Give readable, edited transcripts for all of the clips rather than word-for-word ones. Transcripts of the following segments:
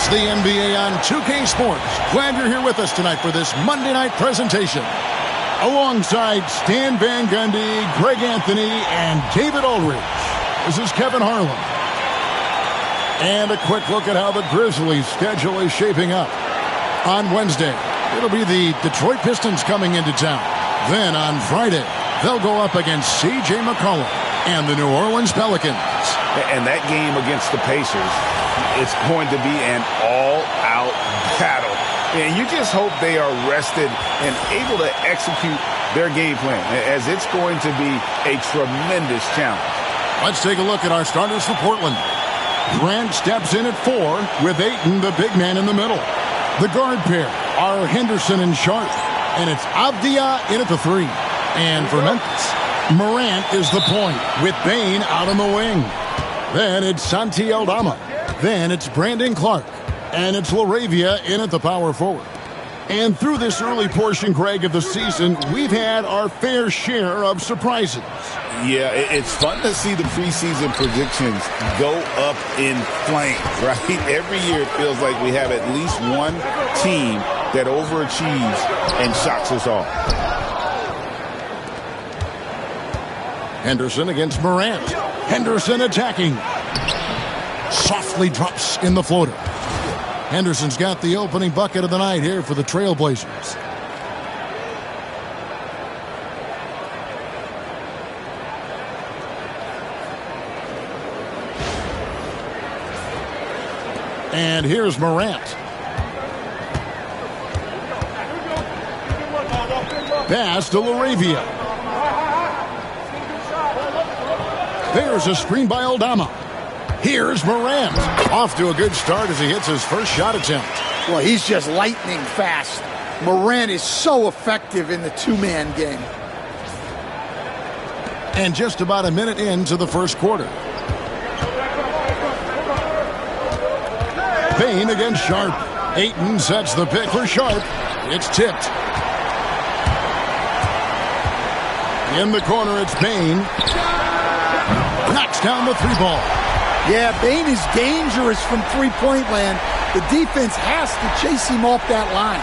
It's the NBA on 2K Sports. Glad you're here with us tonight for this Monday night presentation. Alongside Stan Van Gundy, Greg Anthony, and David Aldridge, this is Kevin Harlan. And a quick look at how the Grizzlies' schedule is shaping up. On Wednesday, it'll be the Detroit Pistons coming into town. Then on Friday, they'll go up against C.J. McCollum and the New Orleans Pelicans. And that game against the Pacers, it's going to be an all-out battle. And you just hope they are rested and able to execute their game plan, as it's going to be a tremendous challenge. Let's take a look at our starters for Portland. Grant steps in at 4 with Ayton, the big man, in the middle. The guard pair are Henderson and Sharp, and it's Avdia in at the 3. And for Memphis, Morant is the point with Bane out on the wing. Then it's Santi Aldama. Then it's Brandon Clark. And it's LaRavia in at the power forward. And through this early portion, Greg, of the season, we've had our fair share of surprises. Yeah, it's fun to see the preseason predictions go up in flames, right? Every year it feels like we have at least one team that overachieves and shocks us all. Henderson against Morant. Henderson attacking. Softly drops in the floater. Henderson's got the opening bucket of the night here for the Trailblazers. And here's Morant. Pass to LaRavia. There's a screen by Aldama. Here's Morant. Off to a good start as he hits his first shot attempt. Well, he's just lightning fast. Morant is so effective in the two-man game. And just about a minute into the first quarter. Bane against Sharp. Ayton sets the pick for Sharp. It's tipped. In the corner, it's Bane. Knocks down the 3-ball. Yeah, Bane is dangerous from three-point land. The defense has to chase him off that line.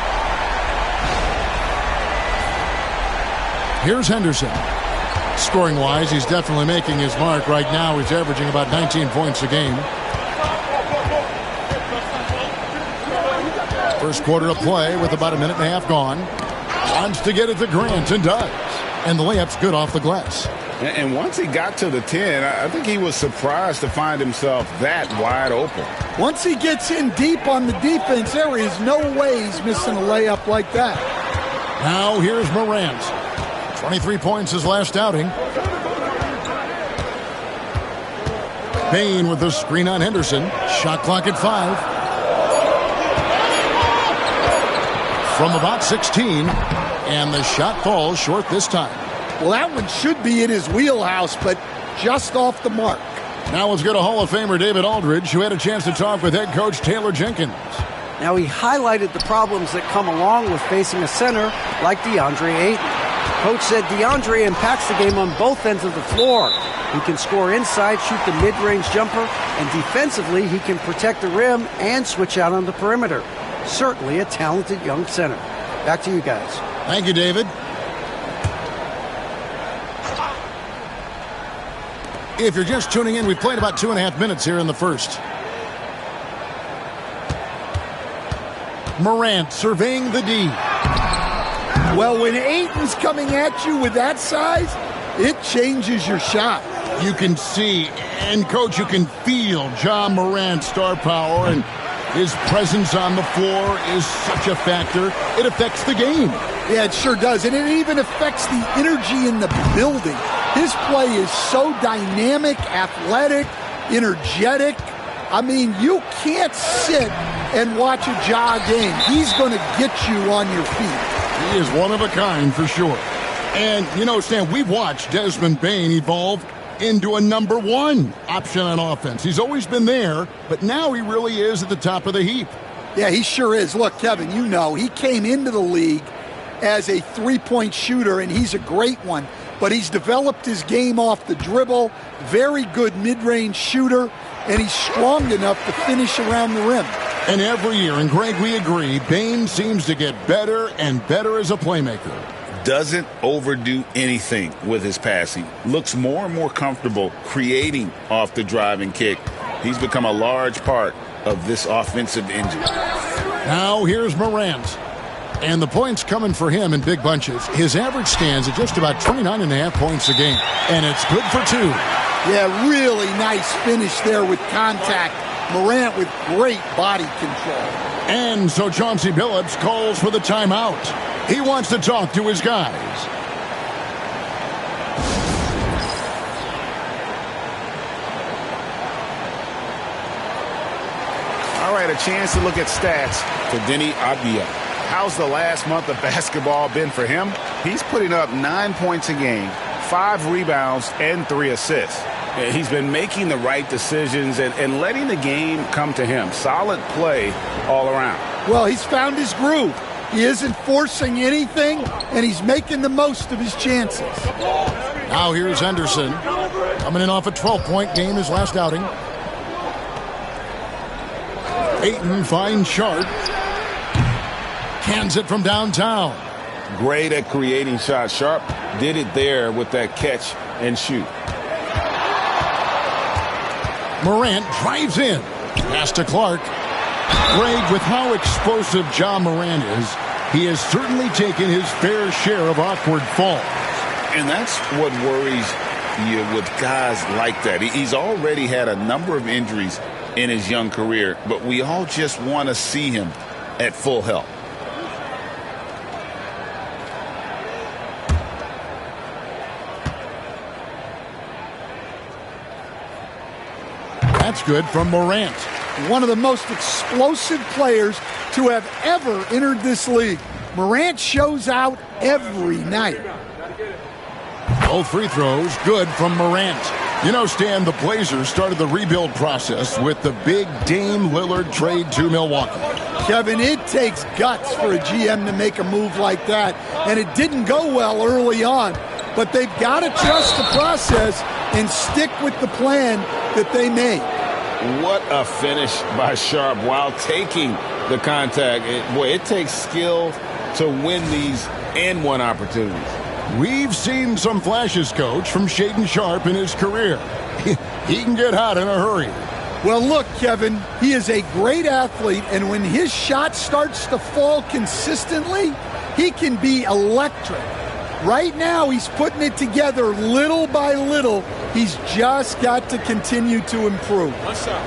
Here's Henderson. Scoring-wise, he's definitely making his mark. Right now, he's averaging about 19 points a game. First quarter of play with about a minute and a half gone. Wants to get it to Grant and does. And the layup's good off the glass. And once he got to the 10, I think he was surprised to find himself that wide open. Once he gets in deep on the defense, there is no way he's missing a layup like that. Now here's Morant. 23 points his last outing. Bane with the screen on Henderson. Shot clock at 5. From about 16. And the shot falls short this time. Well, that one should be in his wheelhouse, but just off the mark. Now let's go to Hall of Famer David Aldridge, who had a chance to talk with head coach Taylor Jenkins. Now, he highlighted the problems that come along with facing a center like DeAndre Ayton. Coach said DeAndre impacts the game on both ends of the floor. He can score inside, shoot the mid-range jumper, and defensively he can protect the rim and switch out on the perimeter. Certainly a talented young center. Back to you guys. Thank you, David. If you're just tuning in, we played about 2.5 minutes here in the first. Morant surveying the D. Well, when Ayton's coming at you with that size, it changes your shot. You can see, and Coach, you can feel John Morant's star power, and his presence on the floor is such a factor. It affects the game. Yeah, it sure does, and it even affects the energy in the building. His play is so dynamic, athletic, energetic. I mean, you can't sit and watch a Ja game. He's going to get you on your feet. He is one of a kind for sure. And, you know, Stan, we've watched Desmond Bane evolve into a number 1 option on offense. He's always been there, but now he really is at the top of the heap. Yeah, he sure is. Look, Kevin, you know, he came into the league as a three-point shooter, and he's a great one. But he's developed his game off the dribble, very good mid-range shooter, and he's strong enough to finish around the rim. And every year, and Greg, we agree, Bain seems to get better and better as a playmaker. Doesn't overdo anything with his passing. Looks more and more comfortable creating off the driving kick. He's become a large part of this offensive engine. Now here's Morant. And the points coming for him in big bunches. His average stands at just about 29.5 points a game. And it's good for 2. Yeah, really nice finish there with contact. Morant with great body control. And so Chauncey Billups calls for the timeout. He wants to talk to his guys. All right, a chance to look at stats for Denny Avdia. How's the last month of basketball been for him? He's putting up 9 points a game, 5 rebounds, and 3 assists. He's been making the right decisions and letting the game come to him. Solid play all around. Well, he's found his groove. He isn't forcing anything, and he's making the most of his chances. Now here's Henderson. Coming in off a 12-point game his last outing. Ayton finds Sharp. Cans it from downtown. Great at creating shots. Sharp did it there with that catch and shoot. Morant drives in. Pass to Clark. Greg, with how explosive Ja Morant is, he has certainly taken his fair share of awkward falls. And that's what worries you with guys like that. He's already had a number of injuries in his young career, but we all just want to see him at full health. That's good from Morant. One of the most explosive players to have ever entered this league. Morant shows out every night. Both free throws good from Morant. You know, Stan, the Blazers started the rebuild process with the big Dame Lillard trade to Milwaukee. Kevin, it takes guts for a GM to make a move like that, and it didn't go well early on. But they've got to trust the process and stick with the plan that they made. What a finish by Sharp while taking the contact. It takes skill to win these and-one opportunities. We've seen some flashes, Coach, from Shaedon Sharp in his career. He can get hot in a hurry. Well, look, Kevin, he is a great athlete, and when his shot starts to fall consistently, he can be electric. Right now, he's putting it together little by little. He's just got to continue to improve. What's up?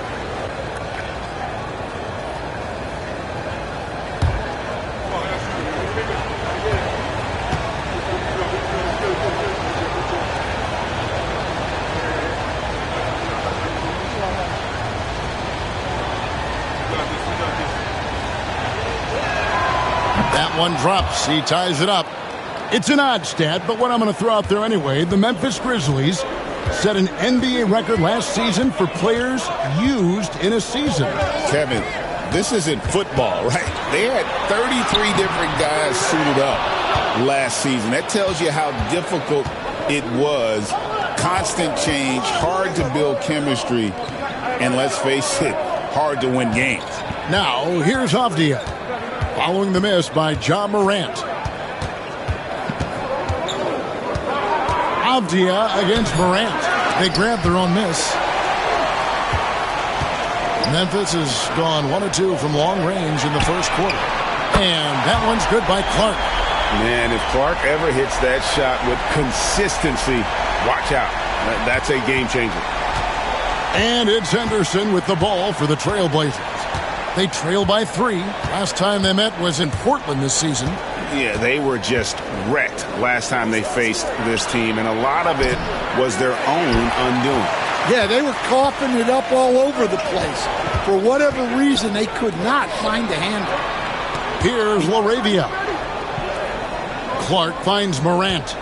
That one drops. He ties it up. It's an odd stat, but what I'm going to throw out there anyway, the Memphis Grizzlies set an NBA record last season for players used in a season. Kevin, this isn't football, right? They had 33 different guys suited up last season. That tells you how difficult it was. Constant change, hard to build chemistry, and let's face it, hard to win games. Now, here's Avdia, following the miss by Ja Morant. Avdia against Morant. They grabbed their own miss. Memphis has gone 1 of 2 from long range in the first quarter. And that one's good by Clark. Man, if Clark ever hits that shot with consistency, watch out. That's a game changer. And it's Henderson with the ball for the Trailblazers. They trail by 3. Last time they met was in Portland this season. Yeah, they were just wrecked last time they faced this team, and a lot of it was their own undoing. Yeah, they were coughing it up all over the place. For whatever reason, they could not find a handle. Here's LaRavia. Clark finds Morant.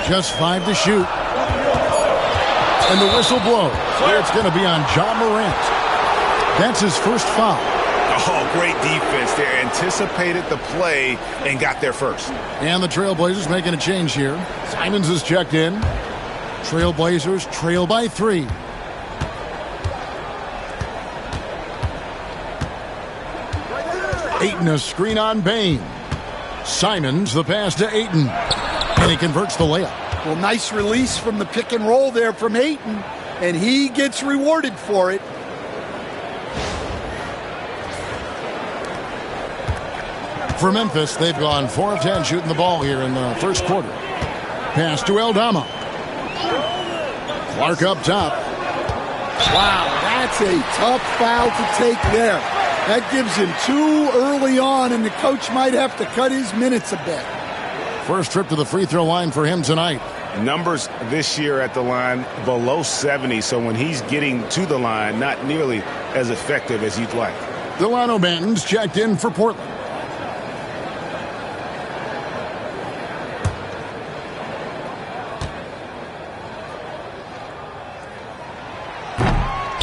Just 5 to shoot. And the whistle blows. It's going to be on Ja Morant. That's his first foul. Oh, great defense there. Anticipated the play and got there first. And the Trailblazers making a change here. Simons is checked in. Trailblazers trail by 3. Ayton a screen on Bain. Simons the pass to Ayton. And he converts the layup. Well, nice release from the pick and roll there from Ayton, and he gets rewarded for it. For Memphis, they've gone 4 of 10 shooting the ball here in the first quarter. Pass to Aldama. Clark up top. Wow, that's a tough foul to take there. That gives him 2 early on, and the coach might have to cut his minutes a bit. First trip to the free throw line for him tonight. Numbers this year at the line below 70, so when he's getting to the line, not nearly as effective as you'd like. Delano Banton's checked in for Portland.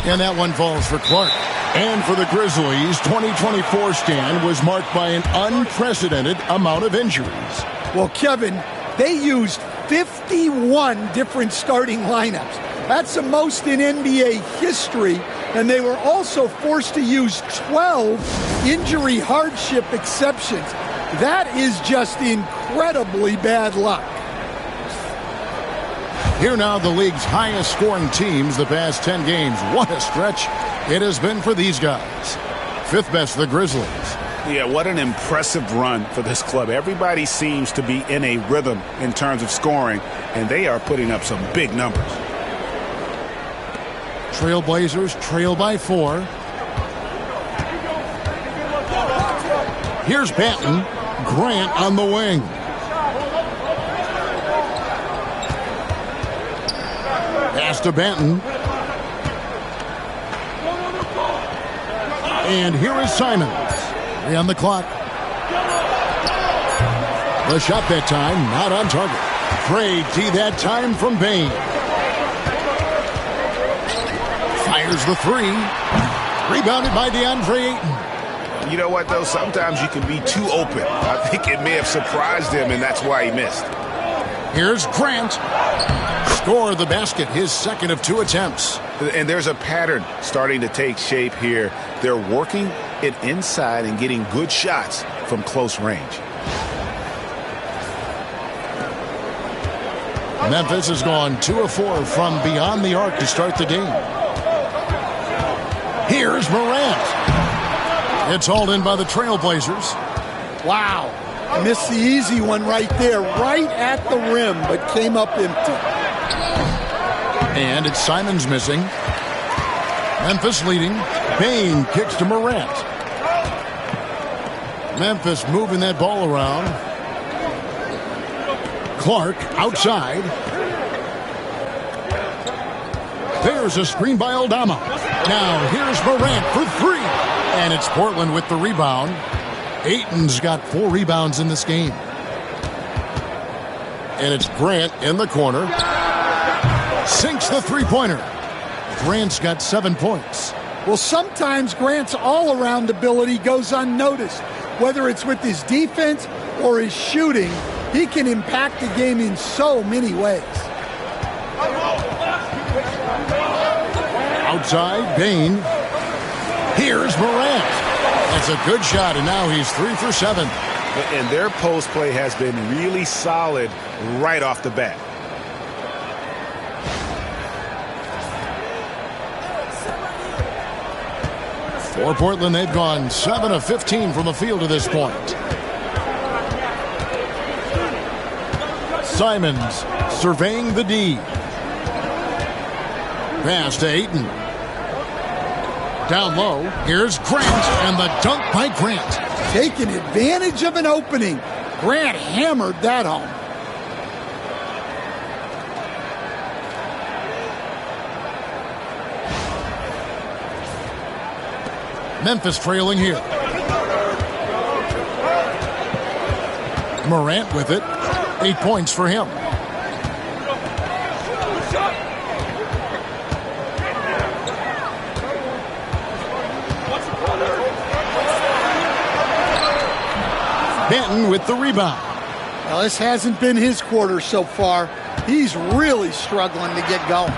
And that one falls for Clark. And for the Grizzlies, 2024 stand was marked by an unprecedented amount of injuries. Well, Kevin, they used 51 different starting lineups. That's the most in NBA history. And they were also forced to use 12 injury hardship exceptions. That is just incredibly bad luck. Here now, the league's highest scoring teams the past 10 games. What a stretch it has been for these guys. 5th best, the Grizzlies. Yeah, what an impressive run for this club. Everybody seems to be in a rhythm in terms of scoring, and they are putting up some big numbers. Trailblazers trail by 4. Here's Banton. Grant on the wing. Pass to Banton. And here is Simons. 3 on the clock. The shot that time, not on target. Great D that time from Bain. Fires the 3. Rebounded by DeAndre Ayton. You know what, though? Sometimes you can be too open. I think it may have surprised him, and that's why he missed. Here's Grant. Score the basket, his second of 2 attempts. And there's a pattern starting to take shape here. They're working it inside and getting good shots from close range. Memphis has gone 2 of 4 from beyond the arc to start the game. Here's Morant. It's hauled in by the Trailblazers. Wow. Missed the easy one right there, right at the rim, but came up empty. And it's Simons missing. Memphis leading. Bain kicks to Morant. Memphis moving that ball around. Clark outside. There's a screen by Aldama. Now here's Morant for 3. And it's Portland with the rebound. Ayton's got 4 rebounds in this game. And it's Grant in the corner. Sinks the three-pointer. Grant's got 7 points. Well, sometimes Grant's all-around ability goes unnoticed. Whether it's with his defense or his shooting, he can impact the game in so many ways. Outside, Bain. Here's Morant. That's a good shot, and now he's 3 for 7. And their post play has been really solid right off the bat. For Portland, they've gone 7 of 15 from the field to this point. Simons surveying the D. Pass to Ayton. Down low, here's Grant, and the dunk by Grant. Taking advantage of an opening. Grant hammered that home. Memphis trailing here. Morant with it. 8 points for him. Banton with the rebound. Well, this hasn't been his quarter so far. He's really struggling to get going.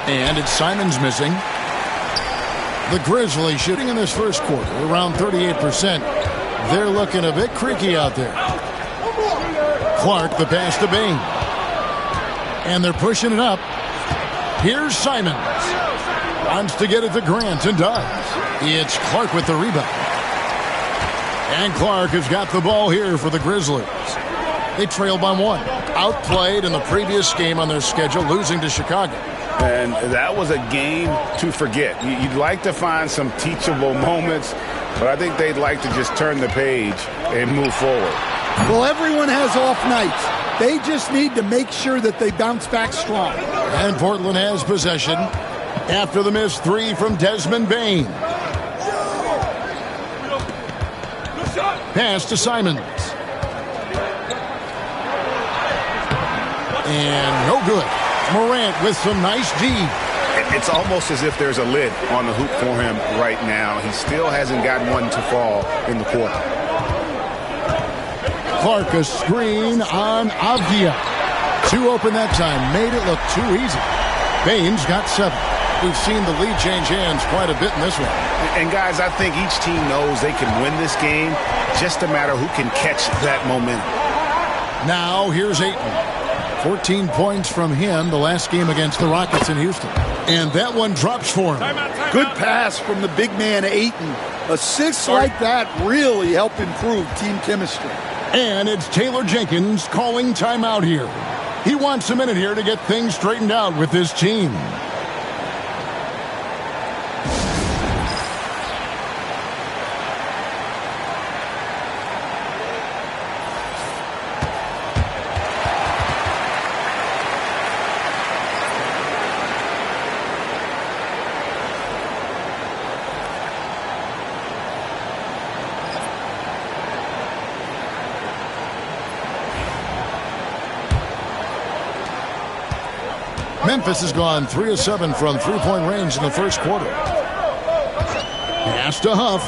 And it's Simons missing. The Grizzlies shooting in this first quarter around 38%. They're looking a bit creaky out there. Clark, the pass to Bain. And they're pushing it up. Here's Simons. Wants to get it to Grant and does. It's Clark with the rebound. And Clark has got the ball here for the Grizzlies. They trail by 1. Outplayed in the previous game on their schedule, losing to Chicago. And that was a game to forget. You'd like to find some teachable moments, but I think they'd like to just turn the page and move forward. Well, everyone has off nights. They just need to make sure that they bounce back strong. And Portland has possession after the missed 3 from Desmond Bain. Pass to Simons. And no good. Morant with some nice D. It's almost as if there's a lid on the hoop for him right now. He still hasn't gotten one to fall in the quarter. Clark, a screen on Avdia. 2 open that time. Made it look too easy. Bain's got 7. We've seen the lead change hands quite a bit in this one. And guys, I think each team knows they can win this game. Just a matter who can catch that momentum. Now here's Ayton. 14 points from him the last game against the Rockets in Houston. And that one drops for him. Good pass from the big man, Ayton. Assists like that really help improve team chemistry. And it's Taylor Jenkins calling timeout here. He wants a minute here to get things straightened out with his team. Memphis has gone 3 of 7 from three-point range in the first quarter. Pass to Huff.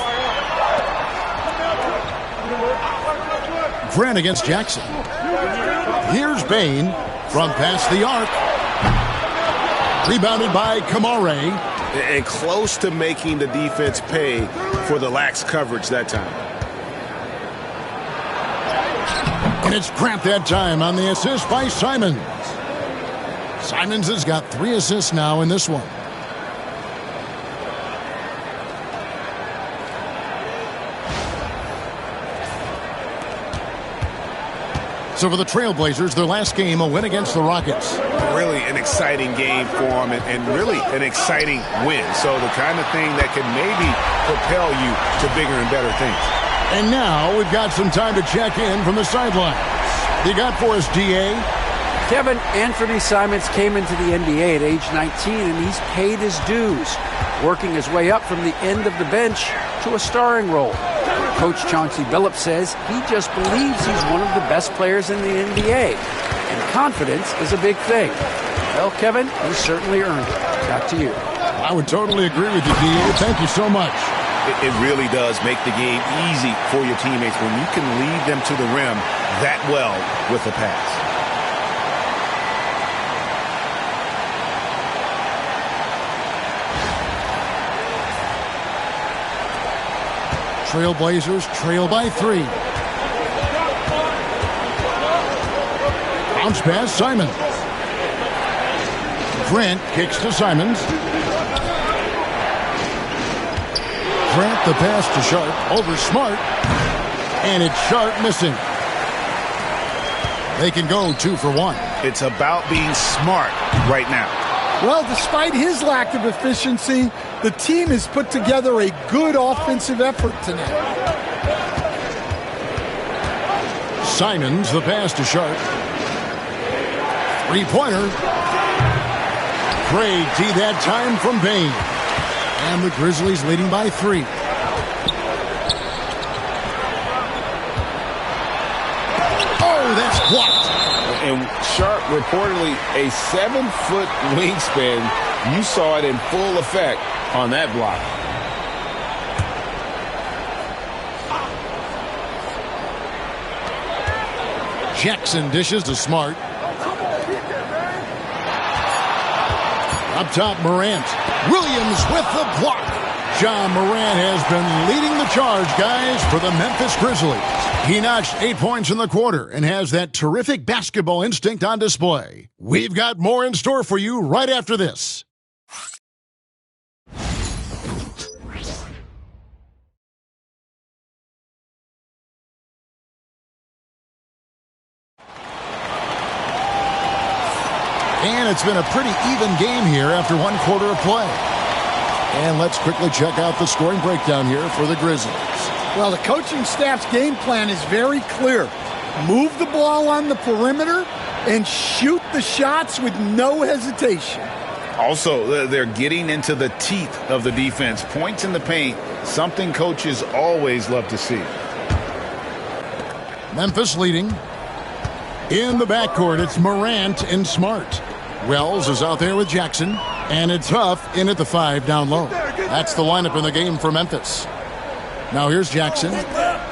Grant against Jackson. Here's Bain from past the arc. Rebounded by Kamare. And close to making the defense pay for the lax coverage that time. And it's Grant that time on the assist by Simons. Simons has got 3 assists now in this one. So for the Trailblazers, their last game, a win against the Rockets. Really an exciting game for them and really an exciting win. So the kind of thing that can maybe propel you to bigger and better things. And now we've got some time to check in from the sidelines. You got for us, D.A.? Kevin, Anthony Simons came into the NBA at age 19, and he's paid his dues, working his way up from the end of the bench to a starring role. Coach Chauncey Billups says he just believes he's one of the best players in the NBA, and confidence is a big thing. Well, Kevin, he certainly earned it. Back to you. I would totally agree with you, D.A. Thank you so much. It really does make the game easy for your teammates when you can lead them to the rim that well with a pass. Trailblazers trail by 3. Bounce pass, Simons. Grant kicks to Simons. Grant the pass to Sharp over Smart. And it's Sharp missing. They can go 2 for 1. It's about being smart right now. Well, despite his lack of efficiency, the team has put together a good offensive effort tonight. Simons, the pass to Sharp. Three-pointer. Great D that time from Bain. And the Grizzlies leading by 3. Oh, that's blocked. And Sharp reportedly a 7-foot wingspan. You saw it in full effect on that block. Jackson dishes to Smart. Up top, Morant. Williams with the block. Ja Morant has been leading the charge, guys, for the Memphis Grizzlies. He notched 8 points in the quarter and has that terrific basketball instinct on display. We've got more in store for you right after this. And it's been a pretty even game here after one quarter of play. And let's quickly check out the scoring breakdown here for the Grizzlies. Well, the coaching staff's game plan is very clear. Move the ball on the perimeter and shoot the shots with no hesitation. Also, they're getting into the teeth of the defense. Points in the paint, something coaches always love to see. Memphis leading. In the backcourt, it's Morant and Smart. Wells is out there with Jackson. And it's Huff in at the 5 down low. That's the lineup in the game for Memphis. Now here's Jackson.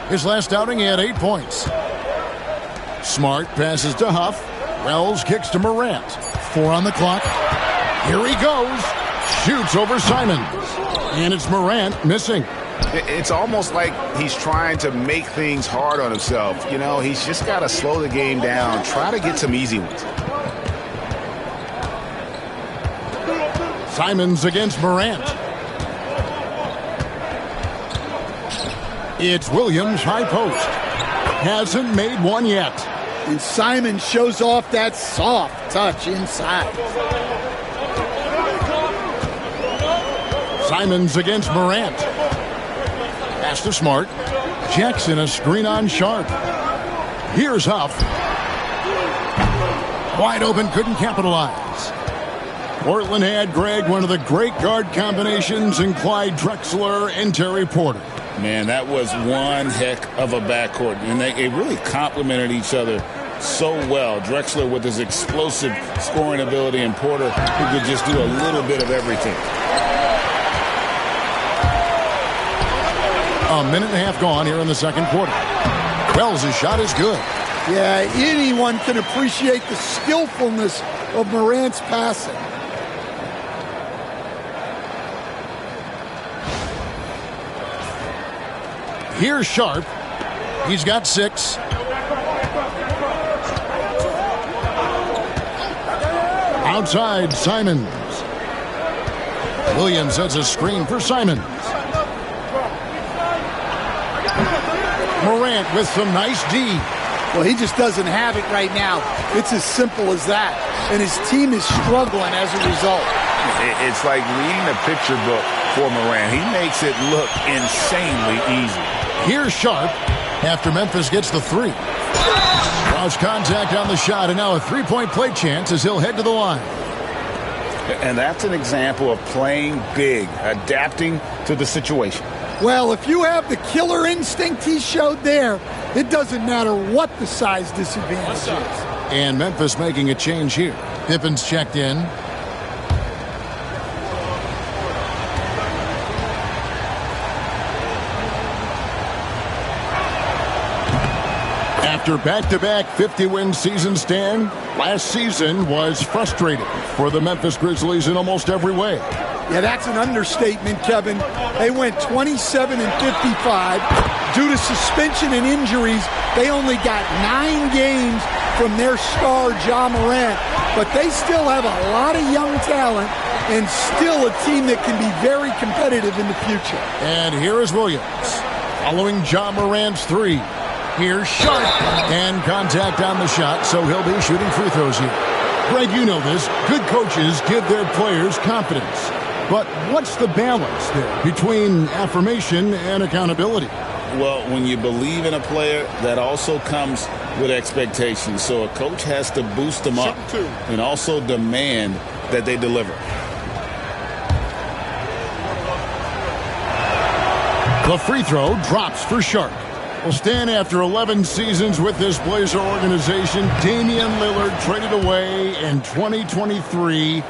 His last outing, he had 8 points. Smart passes to Huff. Wells kicks to Morant. 4 on the clock. Here he goes. Shoots over Simons. And it's Morant missing. It's almost like he's trying to make things hard on himself. You know, he's just got to slow the game down. Try to get some easy ones. Simons against Morant. It's Williams, high post. Hasn't made one yet. And Simon shows off that soft touch inside. Simons against Morant. Pass to Smart. Jackson a screen on Sharp. Here's Huff. Wide open, couldn't capitalize. Portland had, Greg, one of the great guard combinations in Clyde Drexler and Terry Porter. Man, that was one heck of a backcourt. And they really complemented each other so well. Drexler with his explosive scoring ability and Porter who could just do a little bit of everything. A minute and a half gone here in the second quarter. Wells' shot is good. Yeah, anyone can appreciate the skillfulness of Morant's passing. Here's Sharp. He's got 6. Outside, Simons. Williams sets a screen for Simons. Morant with some nice D. Well, he just doesn't have it right now. It's as simple as that. And his team is struggling as a result. It's like reading a picture book for Morant. He makes it look insanely easy. Here's Sharp after Memphis gets the 3. Draws contact on the shot, and now a 3-point play chance as he'll head to the line. And that's an example of playing big, adapting to the situation. Well, if you have the killer instinct he showed there, it doesn't matter what the size disadvantage is. And Memphis making a change here. Pippen's checked in. After back-to-back 50-win seasons, Stan, last season was frustrating for the Memphis Grizzlies in almost every way. Yeah, that's an understatement, Kevin. They went 27 and 55. Due to suspension and injuries, they only got 9 games from their star, Ja Morant. But they still have a lot of young talent and still a team that can be very competitive in the future. And here is Williams following Ja Morant's 3. Here's Sharp, and contact on the shot, so he'll be shooting free throws here. Greg, you know this. Good coaches give their players confidence. But what's the balance there between affirmation and accountability? Well, when you believe in a player, that also comes with expectations. So a coach has to boost them up and also demand that they deliver. The free throw drops for Sharp. Well, Stan, after 11 seasons with this Blazer organization, Damian Lillard traded away in 2023.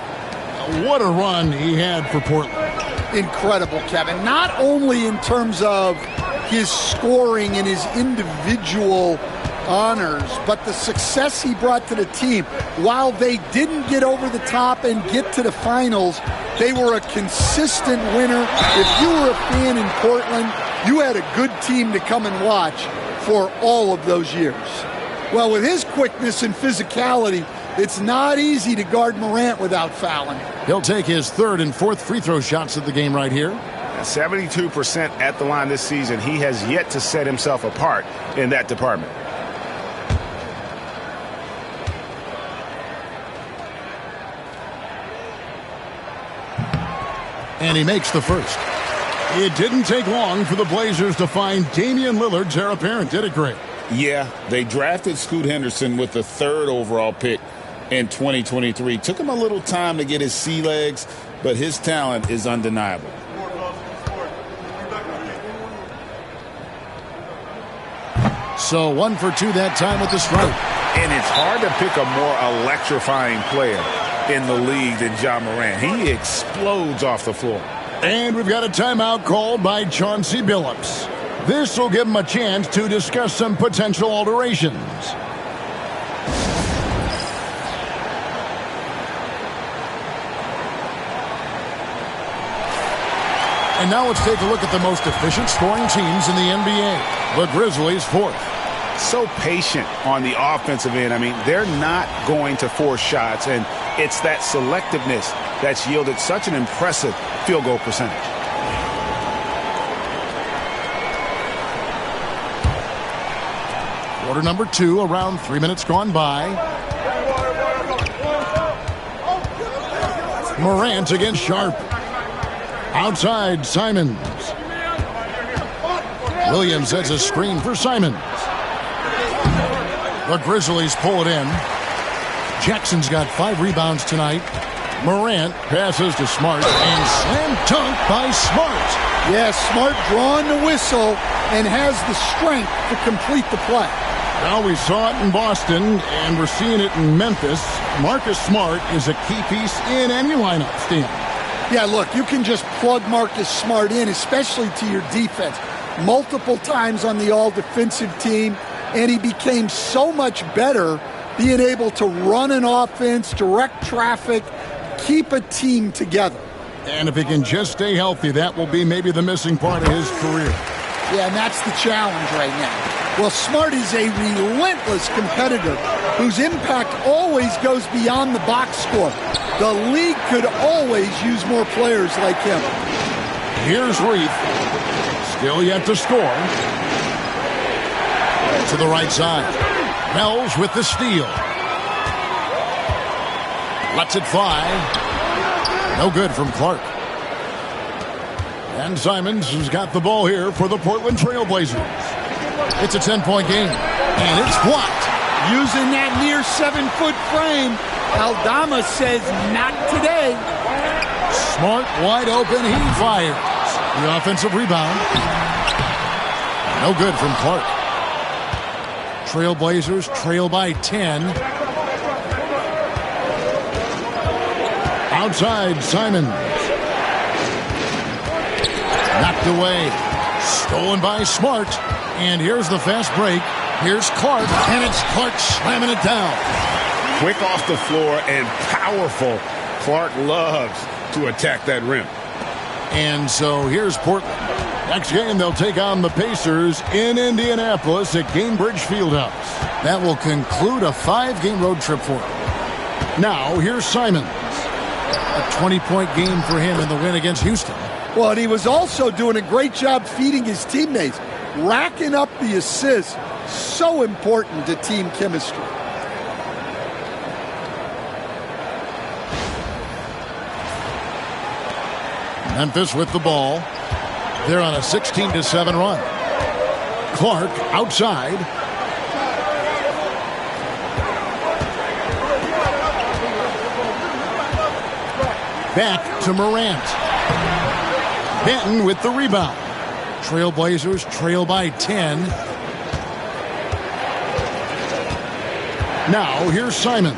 What a run he had for Portland. Incredible, Kevin. Not only in terms of his scoring and his individual honors, but the success he brought to the team, while they didn't get over the top and get to the finals, they were a consistent winner. If you were a fan in Portland, you had a good team to come and watch for all of those years. Well, with his quickness and physicality, it's not easy to guard Morant without fouling. He'll take his third and fourth free throw shots of the game right here. 72% at the line this season. He has yet to set himself apart in that department. And he makes the first. It didn't take long for the Blazers to find Damian Lillard's heir apparent, did it, Greg? Yeah, they drafted Scoot Henderson with the 3rd overall pick in 2023. Took him a little time to get his sea legs, but his talent is undeniable. So 1 for 2 that time with the strike. And it's hard to pick a more electrifying player in the league than Ja Morant. He explodes off the floor. And we've got a timeout called by Chauncey Billups. This will give him a chance to discuss some potential alterations. And now let's take a look at the most efficient scoring teams in the NBA. The Grizzlies, 4th. So patient on the offensive end. I mean, they're not going to force shots, and it's that selectiveness that's yielded such an impressive field goal percentage. Quarter number 2, around 3 minutes gone by. Morant against Sharp. Outside, Simons. Williams sets a screen for Simons. The Grizzlies pull it in. Jackson's got 5 rebounds tonight. Morant passes to Smart and slam dunk by Smart. Yeah, Smart drawing the whistle and has the strength to complete the play. Well, we saw it in Boston, and we're seeing it in Memphis. Marcus Smart is a key piece in any lineup, Stan. Yeah, look, you can just plug Marcus Smart in, especially to your defense. Multiple times on the all-defensive team, and he became so much better being able to run an offense, direct traffic, keep a team together. And if he can just stay healthy, that will be maybe the missing part of his career. Yeah, and that's the challenge right now. Well, Smart is a relentless competitor whose impact always goes beyond the box score. The league could always use more players like him. Here's Reith. Still yet to score. To the right side. Wells with the steal. Lets it fly. No good from Clark. And Simons has got the ball here for the Portland Trailblazers. It's a 10-point game, and it's blocked. Using that near 7-foot frame, Aldama says not today. Smart wide open, he fires. The offensive rebound. No good from Clark. Trailblazers trail by 10. Outside, Simons. Knocked away. Stolen by Smart. And here's the fast break. Here's Clark, and it's Clark slamming it down. Quick off the floor and powerful. Clark loves to attack that rim. And so here's Portland. Next game, they'll take on the Pacers in Indianapolis at Gainbridge Fieldhouse. That will conclude a 5-game road trip for them. Now, here's Simons. A 20-point game for him in the win against Houston. Well, and he was also doing a great job feeding his teammates, racking up the assists. So important to team chemistry. Memphis with the ball. They're on a 16-7 run. Clark outside. Back to Morant. Benton with the rebound. Trailblazers trail by 10. Now here's Simons.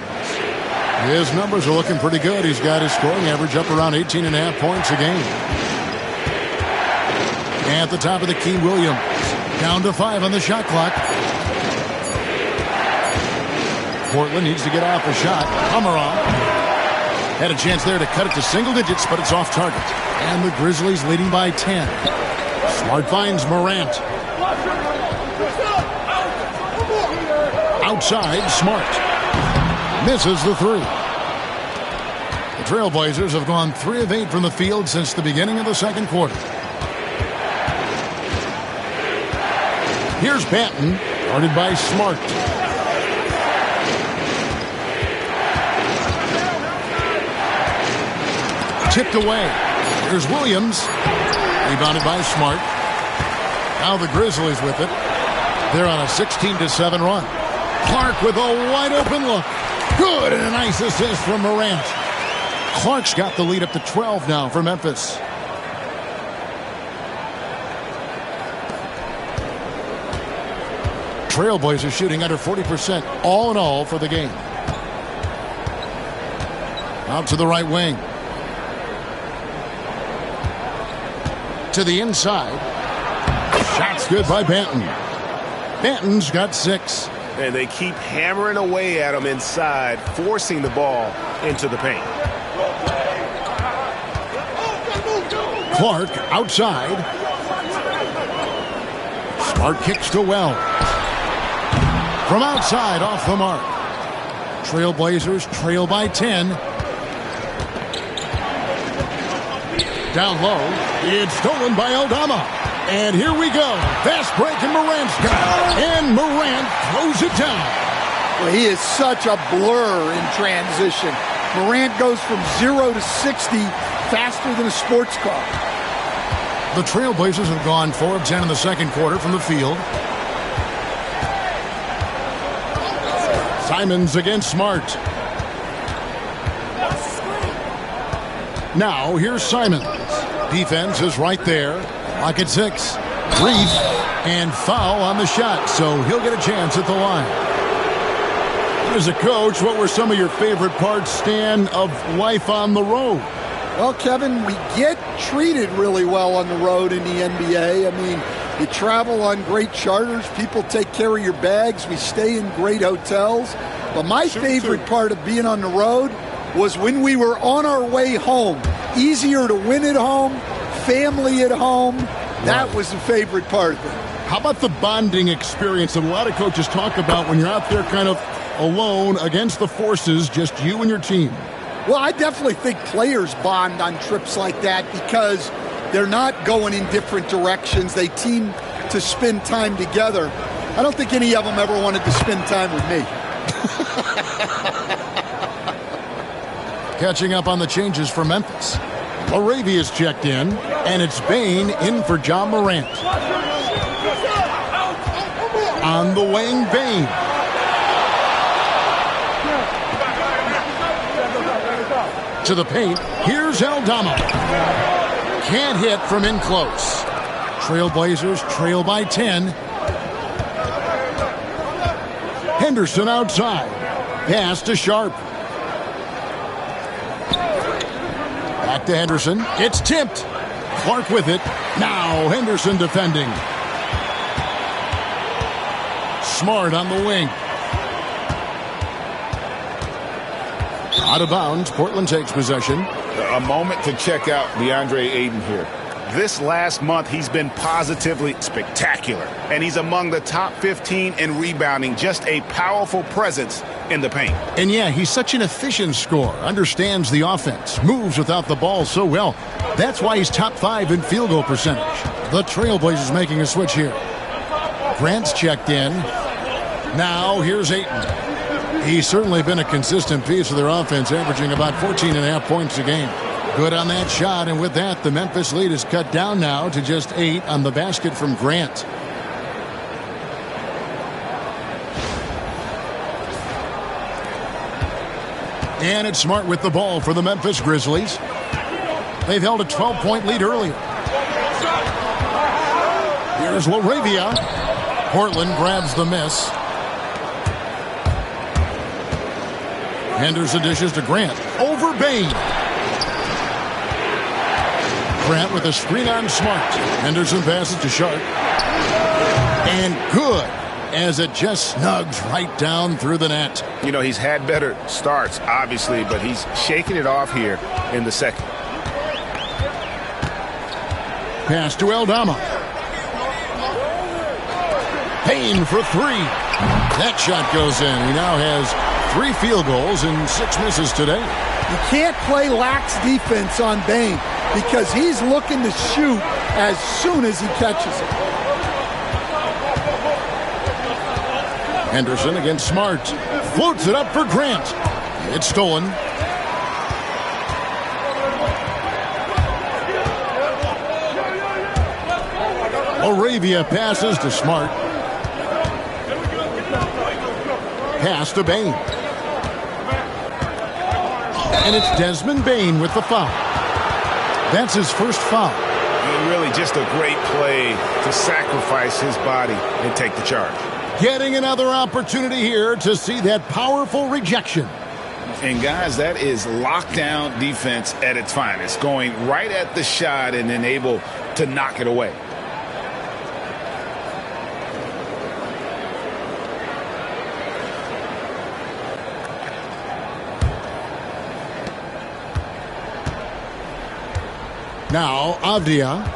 His numbers are looking pretty good. He's got his scoring average up around 18.5 points a game. At the top of the key, Williams. Down to 5 on the shot clock. Portland needs to get off a shot. Amarov had a chance there to cut it to single digits, but it's off target. And the Grizzlies leading by 10. Smart finds Morant. Outside, Smart. Misses the three. The Trailblazers have gone 3 of 8 from the field since the beginning of the second quarter. Here's Banton, guarded by Smart. Tipped away. Here's Williams. Rebounded by Smart. Now the Grizzlies with it. They're on a 16-7 run. Clark with a wide-open look. Good, and a nice assist from Morant. Clark's got the lead up to 12 now for Memphis. Trailblazers shooting under 40% all in all for the game. Out to the right wing. To the inside. Shot's good by Banton. Banton's got 6. And they keep hammering away at him inside, forcing the ball into the paint. Clark outside. Smart kicks to Well. From outside, off the mark. Trailblazers trail by 10. Down low. It's stolen by Aldama. And here we go. Fast break, and Morant's got it. And Morant throws it down. Well, he is such a blur in transition. Morant goes from 0 to 60 faster than a sports car. The Trailblazers have gone 4 of 10 in the second quarter from the field. Simons against Smart. Now here's Simons. Defense is right there. Lock at 6. Brief and foul on the shot, so he'll get a chance at the line. As a coach, what were some of your favorite parts, Stan, of life on the road? Well, Kevin, we get treated really well on the road in the NBA. I mean, you travel on great charters. People take care of your bags. We stay in great hotels. But my favorite part of being on the road was when we were on our way home. Easier to win at home, family at home. That was the favorite part of it. How about the bonding experience that a lot of coaches talk about when you're out there kind of alone against the forces, just you and your team? Well, I definitely think players bond on trips like that because they're not going in different directions. They team to spend time together. I don't think any of them ever wanted to spend time with me. Catching up on the changes for Memphis. Laravia's checked in, and it's Bane in for John Morant. On the wing, Bane. To the paint, here's Aldama. Can't hit from in close. Trailblazers trail by 10. Henderson outside. Pass to Sharp. Back to Henderson. It's tipped. Clark with it. Now Henderson defending. Smart on the wing. Out of bounds. Portland takes possession. A moment to check out DeAndre Ayton here. This last month, he's been positively spectacular, and he's among the top 15 in rebounding. Just a powerful presence in the paint. And yeah, he's such an efficient scorer, understands the offense, moves without the ball so well. That's why he's top 5 in field goal percentage. The Trailblazers making a switch here. Grant's checked in. Now here's Ayton. He's certainly been a consistent piece of their offense, averaging about 14.5 points a game. Good on that shot, and with that, the Memphis lead is cut down now to just 8 on the basket from Grant. And it's Smart with the ball for the Memphis Grizzlies. They've held a 12-point lead earlier. Here's Laravia. Portland grabs the miss. Henderson dishes to Grant. Over Bane. Grant with a screen on Smart. Henderson passes to Sharp. And good. as it just snugs right down through the net. You know, he's had better starts, obviously, but he's shaking it off here in the second. Pass to Aldama. Payne for three. That shot goes in. He now has 3 field goals and 6 misses today. You can't play lax defense on Bain because he's looking to shoot as soon as he catches it. Henderson against Smart. Floats it up for Grant. It's stolen. Laravia passes to Smart. Pass to Bain. And it's Desmond Bain with the foul. That's his first foul. Really just a great play to sacrifice his body and take the charge. Getting another opportunity here to see that powerful rejection. And guys, that is lockdown defense at its finest. Going right at the shot and then able to knock it away. Now, Avdia.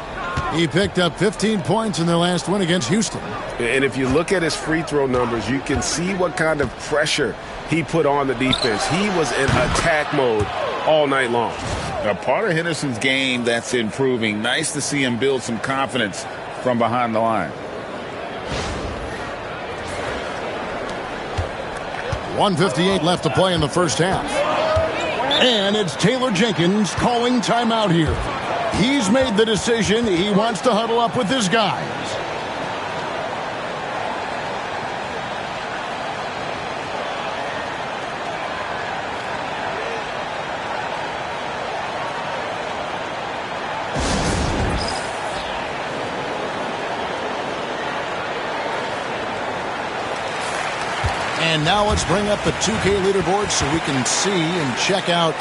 He picked up 15 points in their last win against Houston. And if you look at his free throw numbers, you can see what kind of pressure he put on the defense. He was in attack mode all night long. A part of Henderson's game that's improving. Nice to see him build some confidence from behind the line. 1:58 left to play in the first half. And it's Taylor Jenkins calling timeout here. He's made the decision. He wants to huddle up with his guys. And now let's bring up the 2K leaderboard so we can see and check out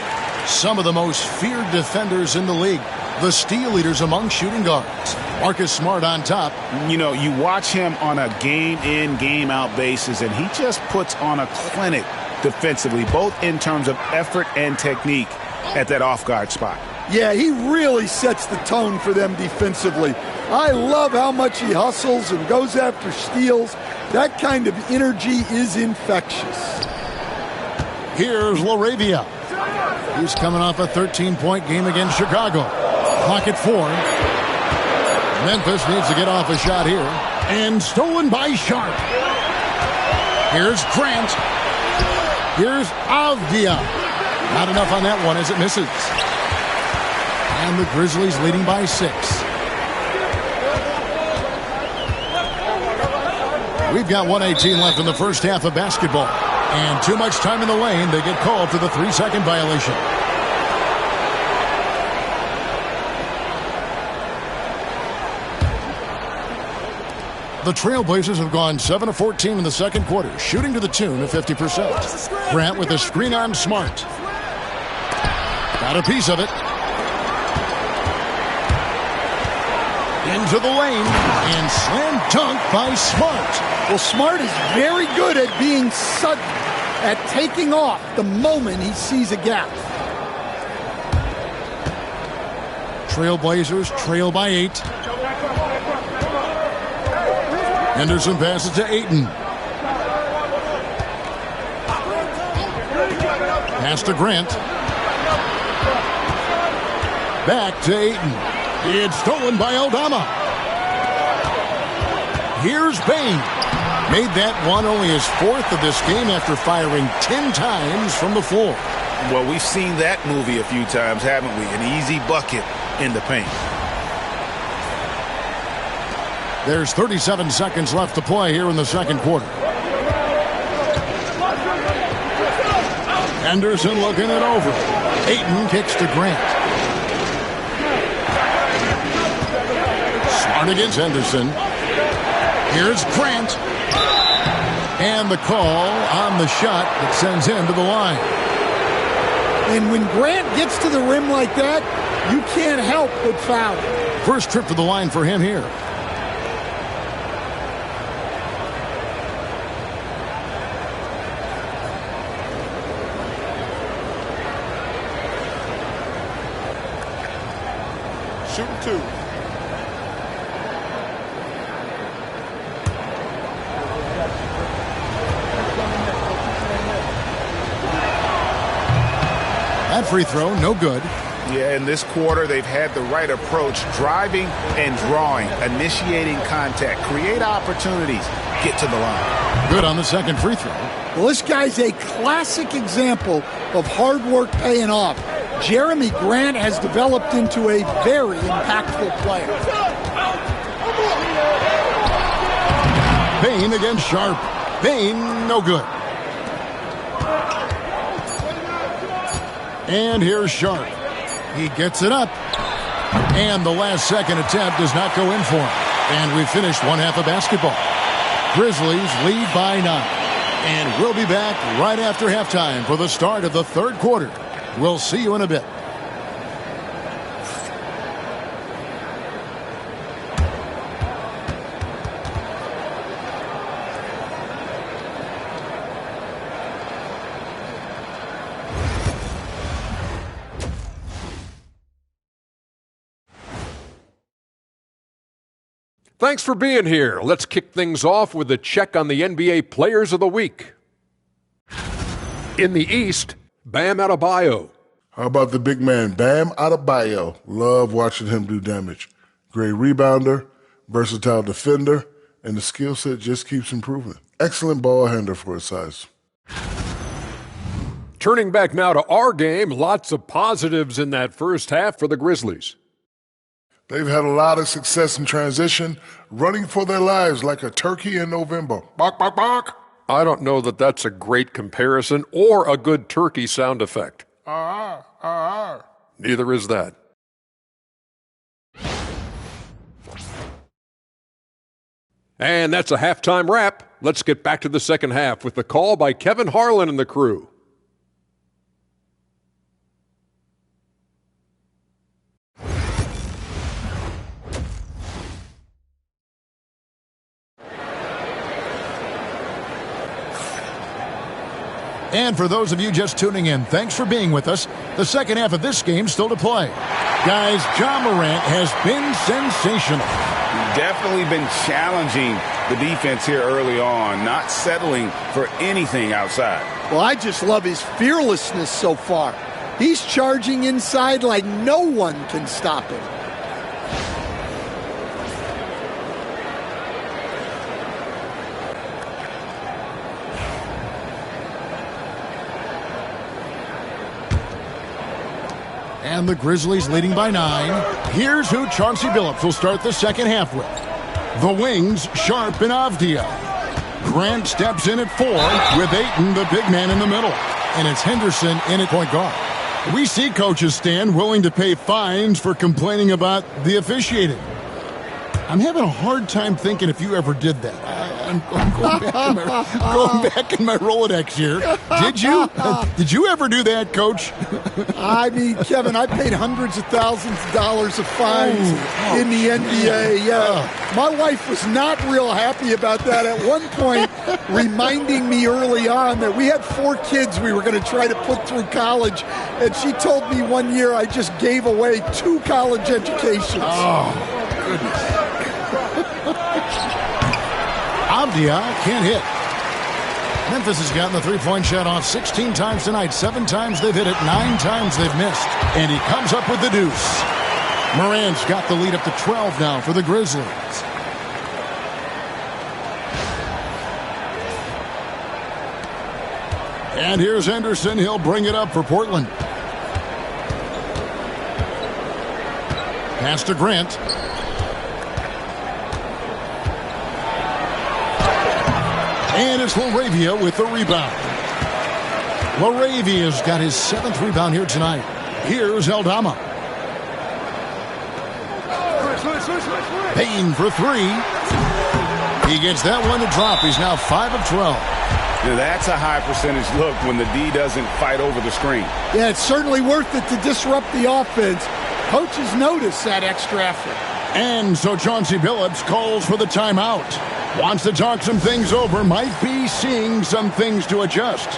some of the most feared defenders in the league. The steal leaders among shooting guards. Marcus Smart on top. You know, you watch him on a game-in, game-out basis, and he just puts on a clinic defensively, both in terms of effort and technique at that off-guard spot. Yeah, he really sets the tone for them defensively. I love how much he hustles and goes after steals. That kind of energy is infectious. Here's Laravia. He's coming off a 13-point game against Chicago. Clock at 4. Memphis needs to get off a shot here. And stolen by Sharp. Here's Grant. Here's Avdia. Not enough on that one as it misses. And the Grizzlies leading by 6. We've got 1:18 left in the first half of basketball. And too much time in the lane. They get called for the 3-second violation. The Trailblazers have gone 7 of 14 in the second quarter, shooting to the tune of 50%. Grant with a screen on Smart. Got a piece of it. Into the lane, and slam dunk by Smart. Well, Smart is very good at being sudden, at taking off the moment he sees a gap. Trailblazers trail by 8. Henderson passes to Ayton. Pass to Grant. Back to Ayton. It's stolen by Aldama. Here's Bain. Made that one only his 4th of this game after firing 10 times from the floor. Well, we've seen that movie a few times, haven't we? An easy bucket in the paint. There's 37 seconds left to play here in the second quarter. Henderson looking it over. Ayton kicks to Grant. Smart against Henderson. Here's Grant. And the call on the shot that sends him to the line. And when Grant gets to the rim like that, you can't help but foul. First trip to the line for him here. 2. That free throw, no good. Yeah, in this quarter, they've had the right approach, driving and drawing, initiating contact, create opportunities, get to the line. Good on the second free throw. Well, this guy's a classic example of hard work paying off. Jeremy Grant has developed into a very impactful player. Payne against Sharp. Payne, no good. And here's Sharp. He gets it up. And the last second attempt does not go in for him. And we finished one half of basketball. Grizzlies lead by 9. And we'll be back right after halftime for the start of the third quarter. We'll see you in a bit. Thanks for being here. Let's kick things off with a check on the NBA Players of the Week. In the East, Bam Adebayo. How about the big man, Bam Adebayo? Love watching him do damage. Great rebounder, versatile defender, and the skill set just keeps improving. Excellent ball handler for his size. Turning back now to our game, lots of positives in that first half for the Grizzlies. They've had a lot of success in transition, running for their lives like a turkey in November. Bark, bark, bark. I don't know that that's a great comparison or a good turkey sound effect. Neither is that. And that's a halftime wrap. Let's get back to the second half with the call by Kevin Harlan and the crew. And for those of you just tuning in, thanks for being with us. The second half of this game still to play. Guys, Ja Morant has been sensational. Definitely been challenging the defense here early on, not settling for anything outside. Well, I just love his fearlessness so far. He's charging inside like no one can stop him. And the Grizzlies leading by 9. Here's who Chauncey Billups will start the second half with. The wings, Sharp and Avdia. Grant steps in at 4 with Ayton, the big man, in the middle. And it's Henderson in at point guard. We see coaches stand willing to pay fines for complaining about the officiating. I'm having a hard time thinking if you ever did that. I'm going back in my Rolodex here. Did you? Did you ever do that, Coach? I mean, Kevin, I paid hundreds of thousands of dollars of fines in the NBA. Yeah, my wife was not real happy about that at one point, reminding me early on that we had 4 kids we were going to try to put through college, and she told me one year I just gave away 2 college educations. Oh, goodness. Avdia can't hit. Memphis has gotten the three-point shot off 16 times tonight. 7 times they've hit it, 9 times they've missed. And he comes up with the deuce. Morant's got the lead up to 12 now for the Grizzlies. And here's Henderson. He'll bring it up for Portland. Pass to Grant. And it's LaRavia with the rebound. LaRavia's got his 7th rebound here tonight. Here's Aldama. Payne for 3. He gets that one to drop. He's now 5 of 12. Now that's a high percentage look when the D doesn't fight over the screen. Yeah, it's certainly worth it to disrupt the offense. Coaches notice that extra effort. And so Chauncey Billups calls for the timeout. Wants to talk some things over. Might be seeing some things to adjust.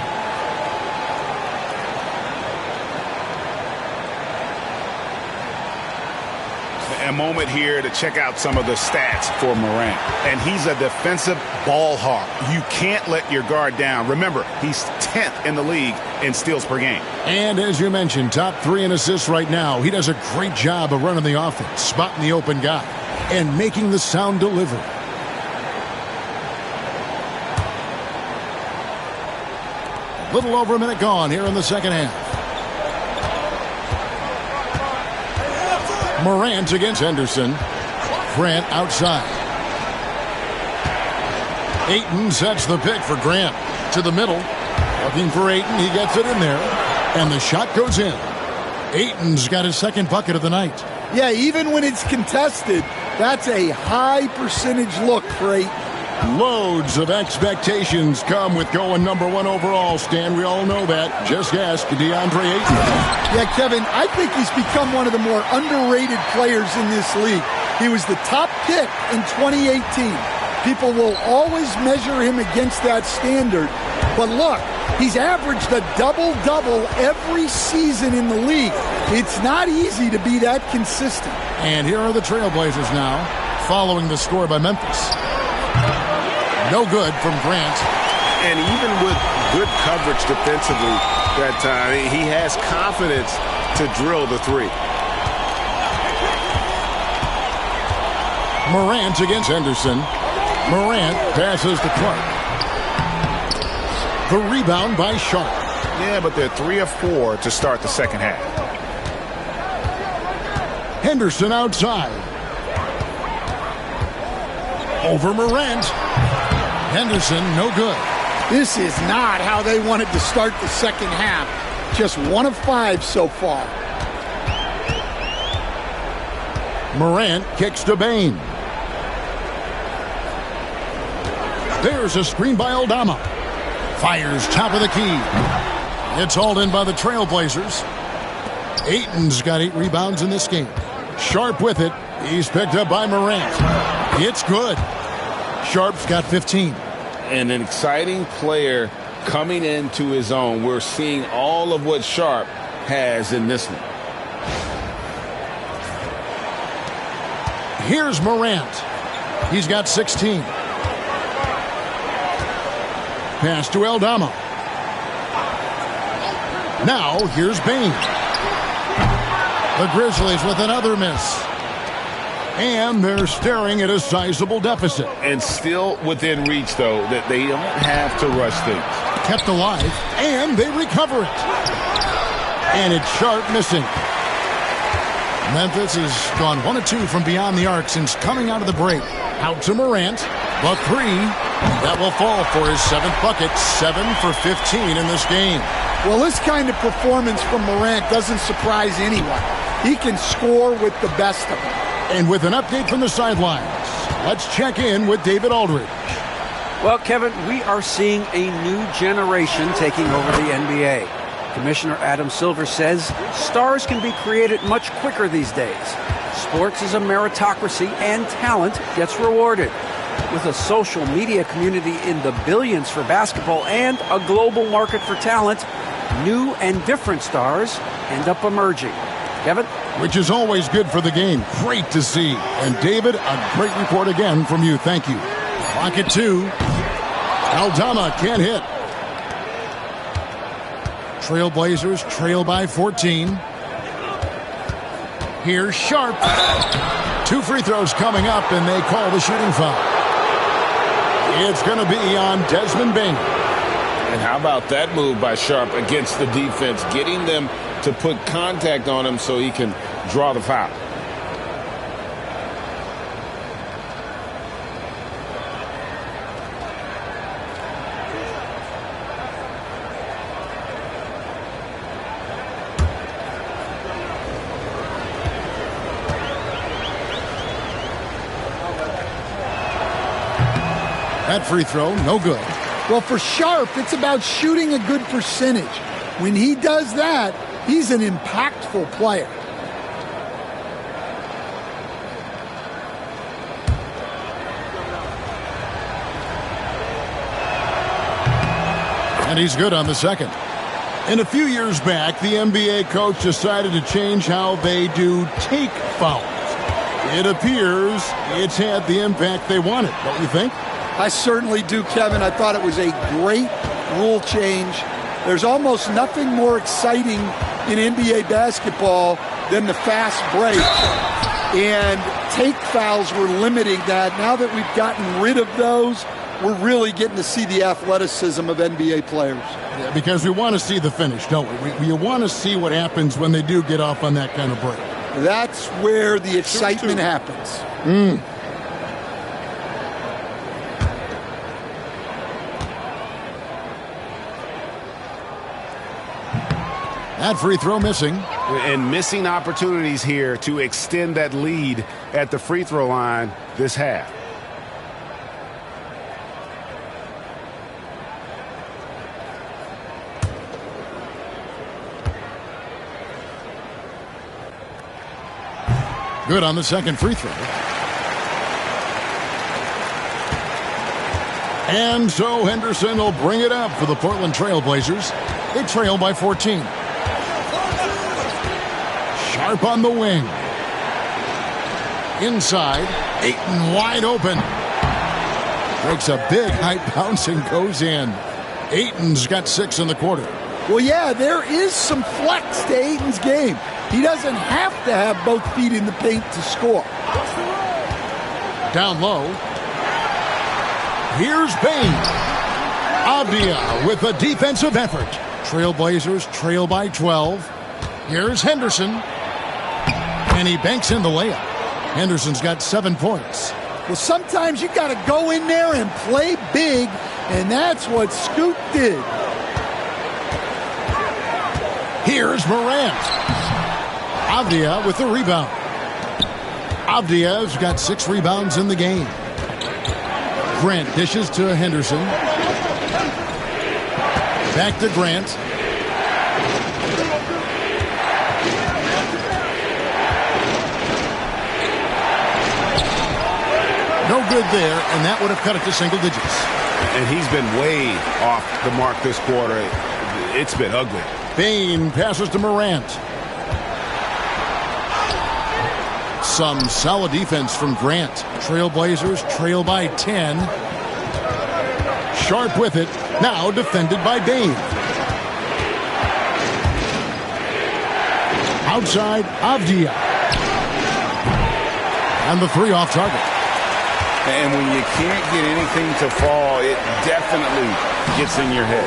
And a moment here to check out some of the stats for Morant. And he's a defensive ball hawk. You can't let your guard down. Remember, he's 10th in the league in steals per game. And as you mentioned, top 3 in assists right now. He does a great job of running the offense, spotting the open guy, and making the sound delivery. A little over a minute gone here in the second half. Morant against Henderson. Grant outside. Ayton sets the pick for Grant. To the middle. Looking for Ayton. He gets it in there. And the shot goes in. Ayton's got his second bucket of the night. Yeah, even when it's contested, that's a high percentage look for Ayton. Loads of expectations come with going number 1 overall, Stan. We all know that. Just ask DeAndre Ayton. Yeah, Kevin, I think he's become one of the more underrated players in this league. He was the top pick in 2018. People will always measure him against that standard. But look, he's averaged a double-double every season in the league. It's not easy to be that consistent. And here are the Trailblazers now, following the score by Memphis. No good from Grant. And even with good coverage defensively that time, he has confidence to drill the 3. Morant against Henderson. Morant passes to Clark. The rebound by Sharp. Yeah, but they're 3 of 4 to start the second half. Henderson outside. Over Morant. Henderson, no good. This is not how they wanted to start the second half. Just 1 of 5 so far. Morant kicks to Bain. There's a screen by Aldama. Fires top of the key. It's hauled in by the Trailblazers. Ayton's got 8 rebounds in this game. Sharp with it. He's picked up by Morant. It's good. Sharp's got 15. And an exciting player coming into his own. We're seeing all of what Sharp has in this one. Here's Morant. He's got 16. Pass to Aldama. Now here's Bain. The Grizzlies with another miss. And they're staring at a sizable deficit. And still within reach, though, that they don't have to rush things. Kept alive, and they recover it. And it's Sharp missing. Memphis has gone 1 of 2 from beyond the arc since coming out of the break. Out to Morant. The 3. That will fall for his 7th bucket. 7 for 15 in this game. Well, this kind of performance from Morant doesn't surprise anyone. He can score with the best of them. And with an update from the sidelines, let's check in with David Aldridge. Well, Kevin, we are seeing a new generation taking over the NBA. Commissioner Adam Silver says stars can be created much quicker these days. Sports is a meritocracy and talent gets rewarded. With a social media community in the billions for basketball and a global market for talent, new and different stars end up emerging. Kevin? Which is always good for the game. Great to see. And David, a great report again from you. Thank you. Clock at 2. Aldama can't hit. Trailblazers trail by 14. Here's Sharp. 2 free throws coming up, and they call the shooting foul. It's going to be on Desmond Bain. And how about that move by Sharp against the defense, getting them to put contact on him so he can draw the foul. That free throw, no good. Well, for Sharp, it's about shooting a good percentage. When he does that, he's an impactful player. And he's good on the second. And a few years back, the NBA coach decided to change how they do take fouls. It appears it's had the impact they wanted, don't you think? I certainly do, Kevin. I thought it was a great rule change. There's almost nothing more exciting in NBA basketball than the fast break. And take fouls were limiting that. Now that we've gotten rid of those, we're really getting to see the athleticism of NBA players. Yeah, because we want to see the finish, don't we? We want to see what happens when they do get off on that kind of break. That's where the excitement happens. That free throw missing. And missing opportunities here to extend that lead at the free throw line this half. Good on the second free throw. And so Henderson will bring it up for the Portland Trailblazers. They trail by 14. Sharp on the wing. Inside. Ayton wide open. Breaks a big high bounce and goes in. Ayton's got 6 in the quarter. Well, yeah, there is some flex to Ayton's game. He doesn't have to have both feet in the paint to score. Down low. Here's Payne. Avdia with a defensive effort. Trailblazers trail by 12. Here's Henderson. And he banks in the layup. Henderson's got 7 points. Well, sometimes you got to go in there and play big, and that's what Scoot did. Here's Morant. Avdia with the rebound. Avdia's got 6 rebounds in the game. Grant dishes to Henderson. Back to Grant. No good there, and that would have cut it to single digits. And he's been way off the mark this quarter. It's been ugly. Payne passes to Morant. Some solid defense from Grant. Trailblazers trail by 10. Sharp with it. Now defended by Bain. Outside, Avdia. And the 3 off target. And when you can't get anything to fall, it definitely gets in your head.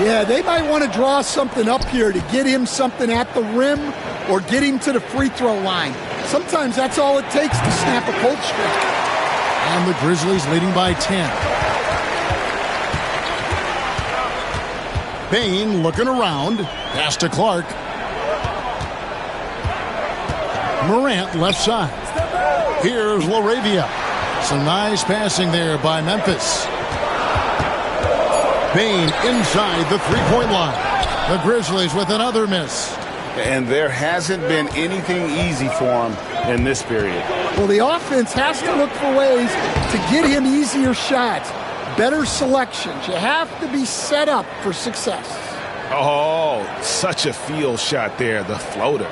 Yeah, they might want to draw something up here to get him something at the rim or get him to the free throw line. Sometimes that's all it takes to snap a cold streak. And the Grizzlies leading by 10. Bain looking around. Pass to Clark. Morant left side. Here's LaRavia. Some nice passing there by Memphis. Bain inside the three-point line. The Grizzlies with another miss. And there hasn't been anything easy for him in this period. Well, the offense has to look for ways to get him easier shots, better selections. You have to be set up for success. Oh, such a field shot there, the floater.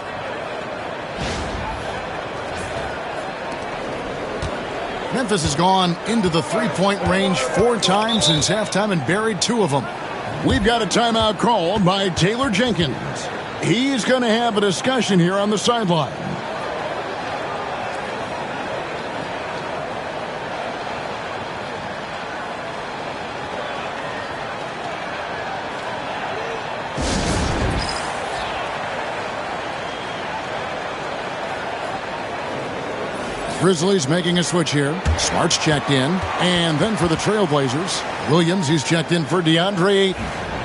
Memphis has gone into the three-point range 4 times since halftime and buried 2 of them. We've got a timeout called by Taylor Jenkins. He's going to have a discussion here on the sideline. Grizzlies making a switch here. Smart's checked in. And then for the Trailblazers, Williams, he's checked in for DeAndre Ayton.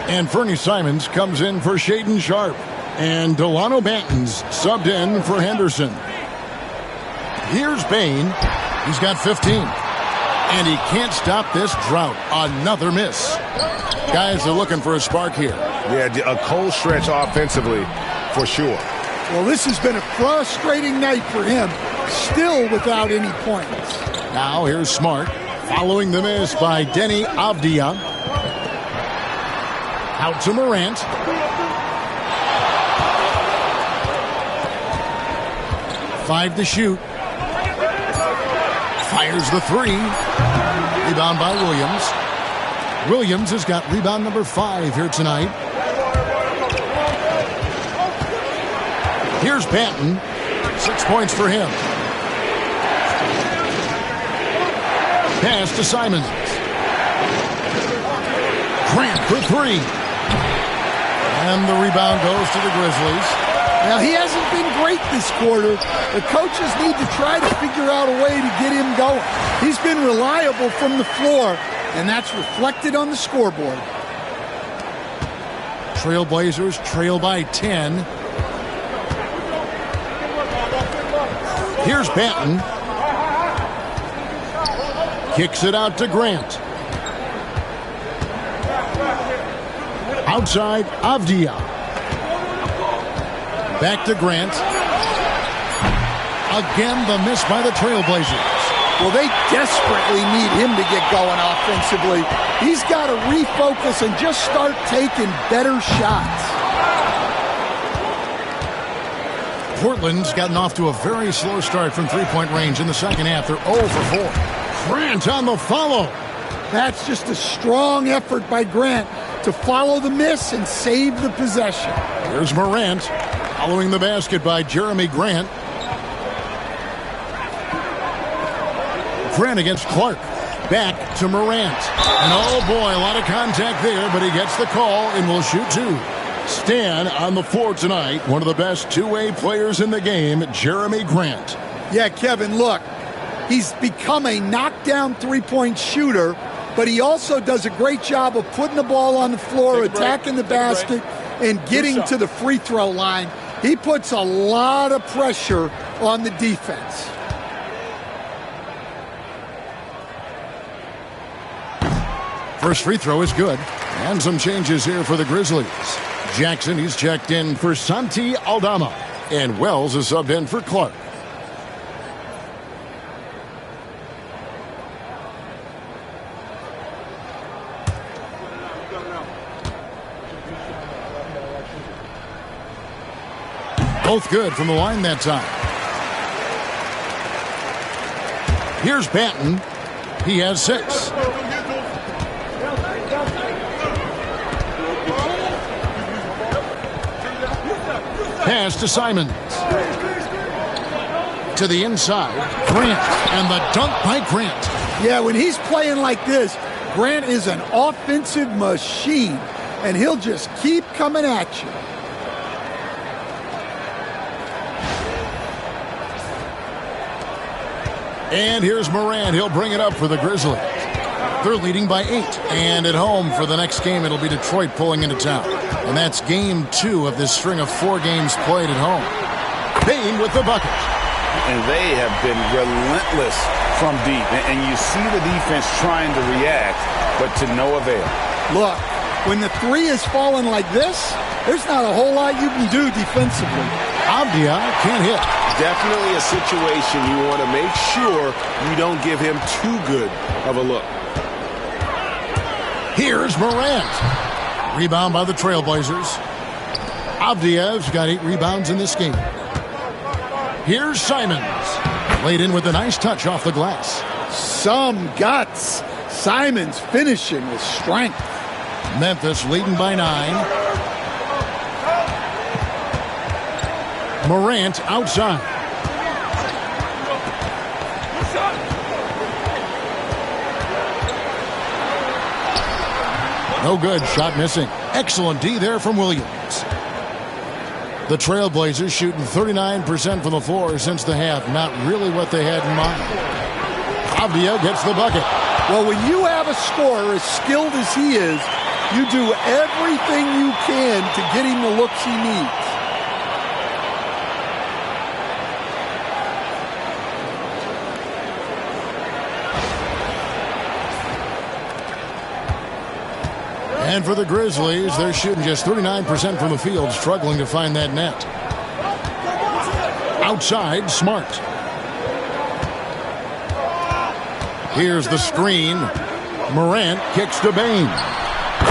And Fernie Simons comes in for Shaedon Sharpe. And Delano Banton's subbed in for Henderson. Here's Bain. He's got 15. And he can't stop this drought. Another miss. Guys are looking for a spark here. Yeah, a cold stretch offensively for sure. Well, this has been a frustrating night for him. Still without any points. Now here's Smart. Following the miss by Denny Avdia. Out to Morant. Five to shoot. Fires the three. Rebound by Williams. Williams has got rebound number 5 here tonight. Here's Banton. 6 points for him. Pass to Simons. Grant for 3. And the rebound goes to the Grizzlies. Now, he hasn't been great this quarter. The coaches need to try to figure out a way to get him going. He's been reliable from the floor, and that's reflected on the scoreboard. Trailblazers trail by 10. Here's Banton. Kicks it out to Grant. Outside, Avdia. Back to Grant. Again, the miss by the Trailblazers. Well, they desperately need him to get going offensively. He's got to refocus and just start taking better shots. Portland's gotten off to a very slow start from three-point range in the second half. They're 0 for 4. Grant on the follow. That's just a strong effort by Grant to follow the miss and save the possession. Here's Morant following the basket by Jeremy Grant. Grant against Clark. Back to Morant. And oh boy, a lot of contact there, but he gets the call and will shoot 2. Stan on the floor tonight, one of the best two-way players in the game, Jeremy Grant. Yeah, Kevin, look, he's become a knockdown three-point shooter, but he also does a great job of putting the ball on the floor, attacking the basket, and getting to the free throw line. He puts a lot of pressure on the defense. First free throw is good. And some changes here for the Grizzlies. Jackson, he's checked in for Santi Aldama. And Wells is subbed in for Clark. Both good from the line that time. Here's Banton. He has 6. Pass to Simons. To the inside. Grant. And the dunk by Grant. Yeah, when he's playing like this, Grant is an offensive machine. And he'll just keep coming at you. And here's Morant. He'll bring it up for the Grizzlies. They're leading by 8. And at home for the next game, it'll be Detroit pulling into town. And that's game 2 of this string of 4 games played at home. Payne with the bucket. And they have been relentless from deep. And you see the defense trying to react, but to no avail. Look, when the 3 is falling like this, there's not a whole lot you can do defensively. Avdia can't hit. Definitely a situation you want to make sure you don't give him too good of a look. Here's Morant. Rebound by the Trailblazers. Avdia's got 8 rebounds in this game. Here's Simons. Laid in with a nice touch off the glass. Some guts. Simons finishing with strength. Memphis leading by 9. Morant outside. No good. Shot missing. Excellent D there from Williams. The Trailblazers shooting 39% from the floor since the half. Not really what they had in mind. Avdia gets the bucket. Well, when you have a scorer as skilled as he is, you do everything you can to get him the looks he needs. And for the Grizzlies, they're shooting just 39% from the field, struggling to find that net. Outside, Smart. Here's the screen. Morant kicks to Bane.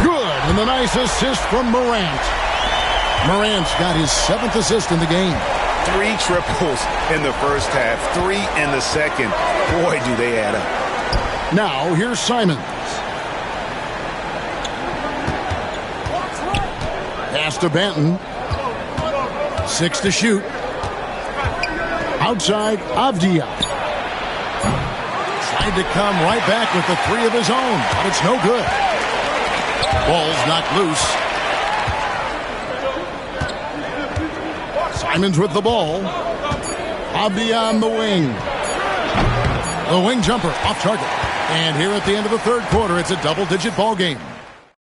Good, and the nice assist from Morant. Morant's got his 7th assist in the game. 3 triples in the first half, 3 in the second. Boy, do they add up. Now, here's Simons. Pass to Banton. 6 to shoot. Outside, Avdia. Tried to come right back with the 3 of his own, but it's no good. Ball's knocked loose. Simons with the ball. Avdia on the wing. The wing jumper off target. And here at the end of the third quarter, it's a double-digit ball game.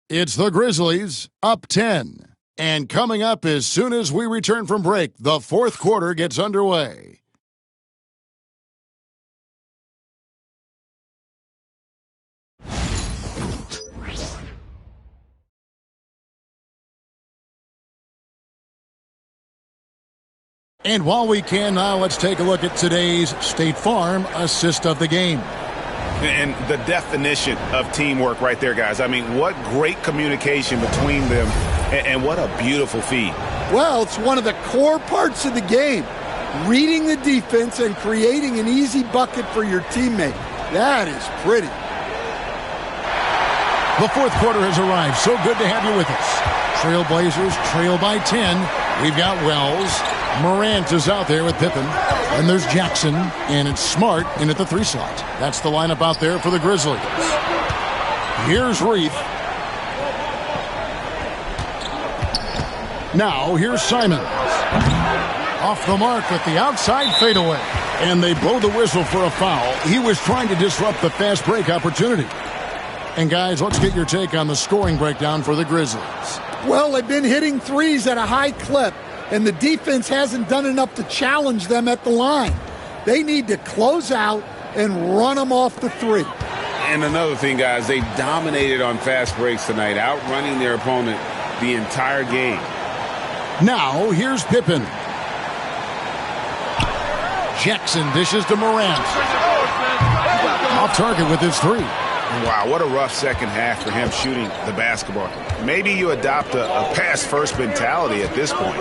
It's the Grizzlies up 10. And coming up as soon as we return from break, the fourth quarter gets underway. And while we can now, let's take a look at today's State Farm assist of the game. And the definition of teamwork right there, guys. I mean, what great communication between them, and what a beautiful feed. Well, it's one of the core parts of the game. Reading the defense and creating an easy bucket for your teammate. That is pretty. The fourth quarter has arrived. So good to have you with us. Trailblazers trail by 10. We've got Wells. Morant is out there with Pippen. And there's Jackson. And it's Smart in at the 3 slot. That's the lineup out there for the Grizzlies. Here's Reith. Now, here's Simons. Off the mark with the outside fadeaway. And they blow the whistle for a foul. He was trying to disrupt the fast break opportunity. And guys, let's get your take on the scoring breakdown for the Grizzlies. Well, they've been hitting threes at a high clip, and the defense hasn't done enough to challenge them at the line. They need to close out and run them off the 3. And another thing, guys, they dominated on fast breaks tonight, outrunning their opponent the entire game. Now, here's Pippen. Jackson dishes to Morant. Off target with his 3. Wow, what a rough second half for him shooting the basketball. Maybe you adopt a pass-first mentality at this point.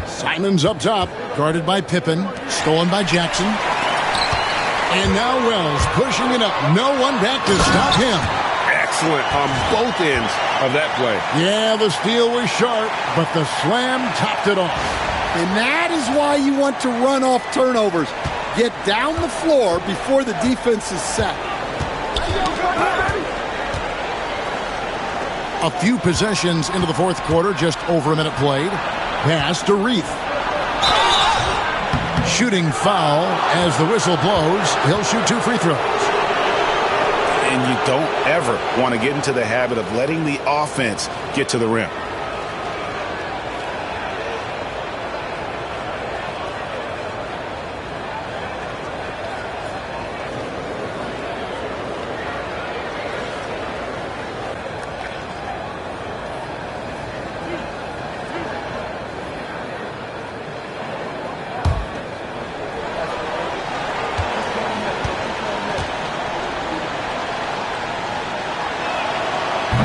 Simons up top, guarded by Pippen, stolen by Jackson. And now Wells pushing it up. No one back to stop him. Excellent on both ends of that play. Yeah, the steal was sharp, but the slam topped it off. And that is why you want to run off turnovers. Get down the floor before the defense is set. A few possessions into the fourth quarter, just over a minute played. Pass to Reith. Shooting foul as the whistle blows. He'll shoot 2 free throws. And you don't ever want to get into the habit of letting the offense get to the rim.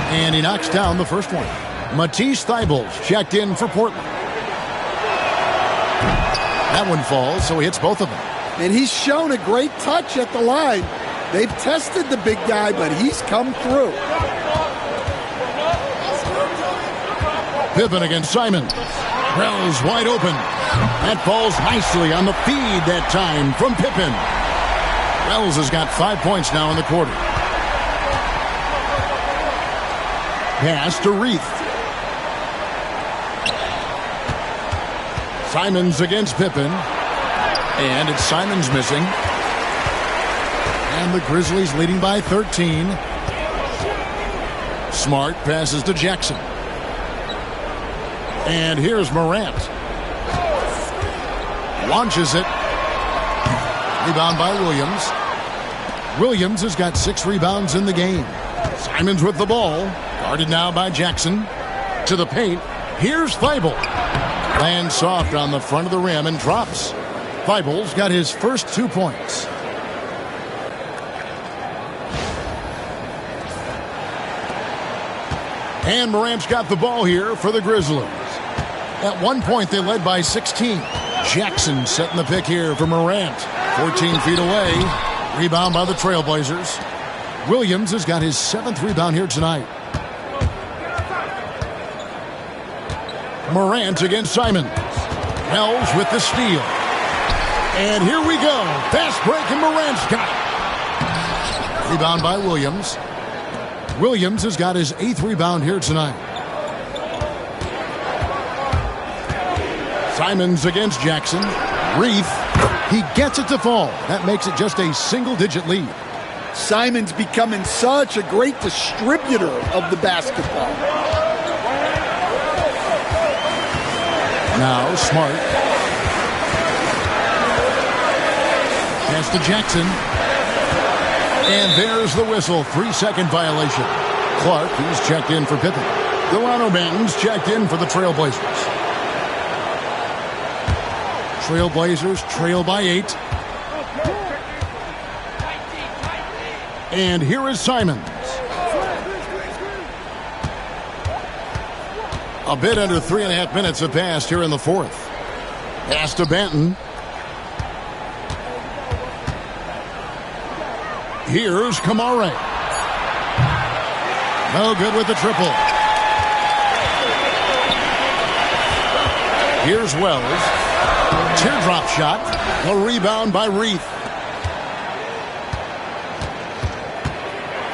And he knocks down the first one. Matisse Thybulle's checked in for Portland. That one falls, so he hits both of them. And he's shown a great touch at the line. They've tested the big guy, but he's come through. Pippen against Simons. Wells wide open. That falls nicely on the feed that time from Pippen. Wells has got 5 points now in the quarter. Pass to Reith. Simons against Pippen. And it's Simons missing. And the Grizzlies leading by 13. Smart passes to Jackson. And here's Morant. Launches it. Rebound by Williams. Williams has got 6 rebounds in the game. Simons with the ball. Guarded now by Jackson. To the paint. Here's Thybulle. Lands soft on the front of the rim and drops. Thybulle's got his first 2 points. And Morant's got the ball here for the Grizzlies. At one point, they led by 16. Jackson setting the pick here for Morant. 14 feet away. Rebound by the Trailblazers. Williams has got his 7th rebound here tonight. Morant against Simons. Wells with the steal. And here we go. Fast break, and Morant's got it. Rebound by Williams. Williams has got his 8th rebound here tonight. Simons against Jackson. Reith, he gets it to fall. That makes it just a single-digit lead. Simons becoming such a great distributor of the basketball. Now Smart. Pass to Jackson. And there's the whistle. 3-second violation. Clark, he's checked in for Pippen. Delano Banton's checked in for the Trailblazers. Trailblazers trail by 8. And here is Simons. A bit under 3.5 minutes have passed here in the 4th. Pass to Banton. Here's Kamare. No good with the triple. Here's Wells. Teardrop shot. A rebound by Reith.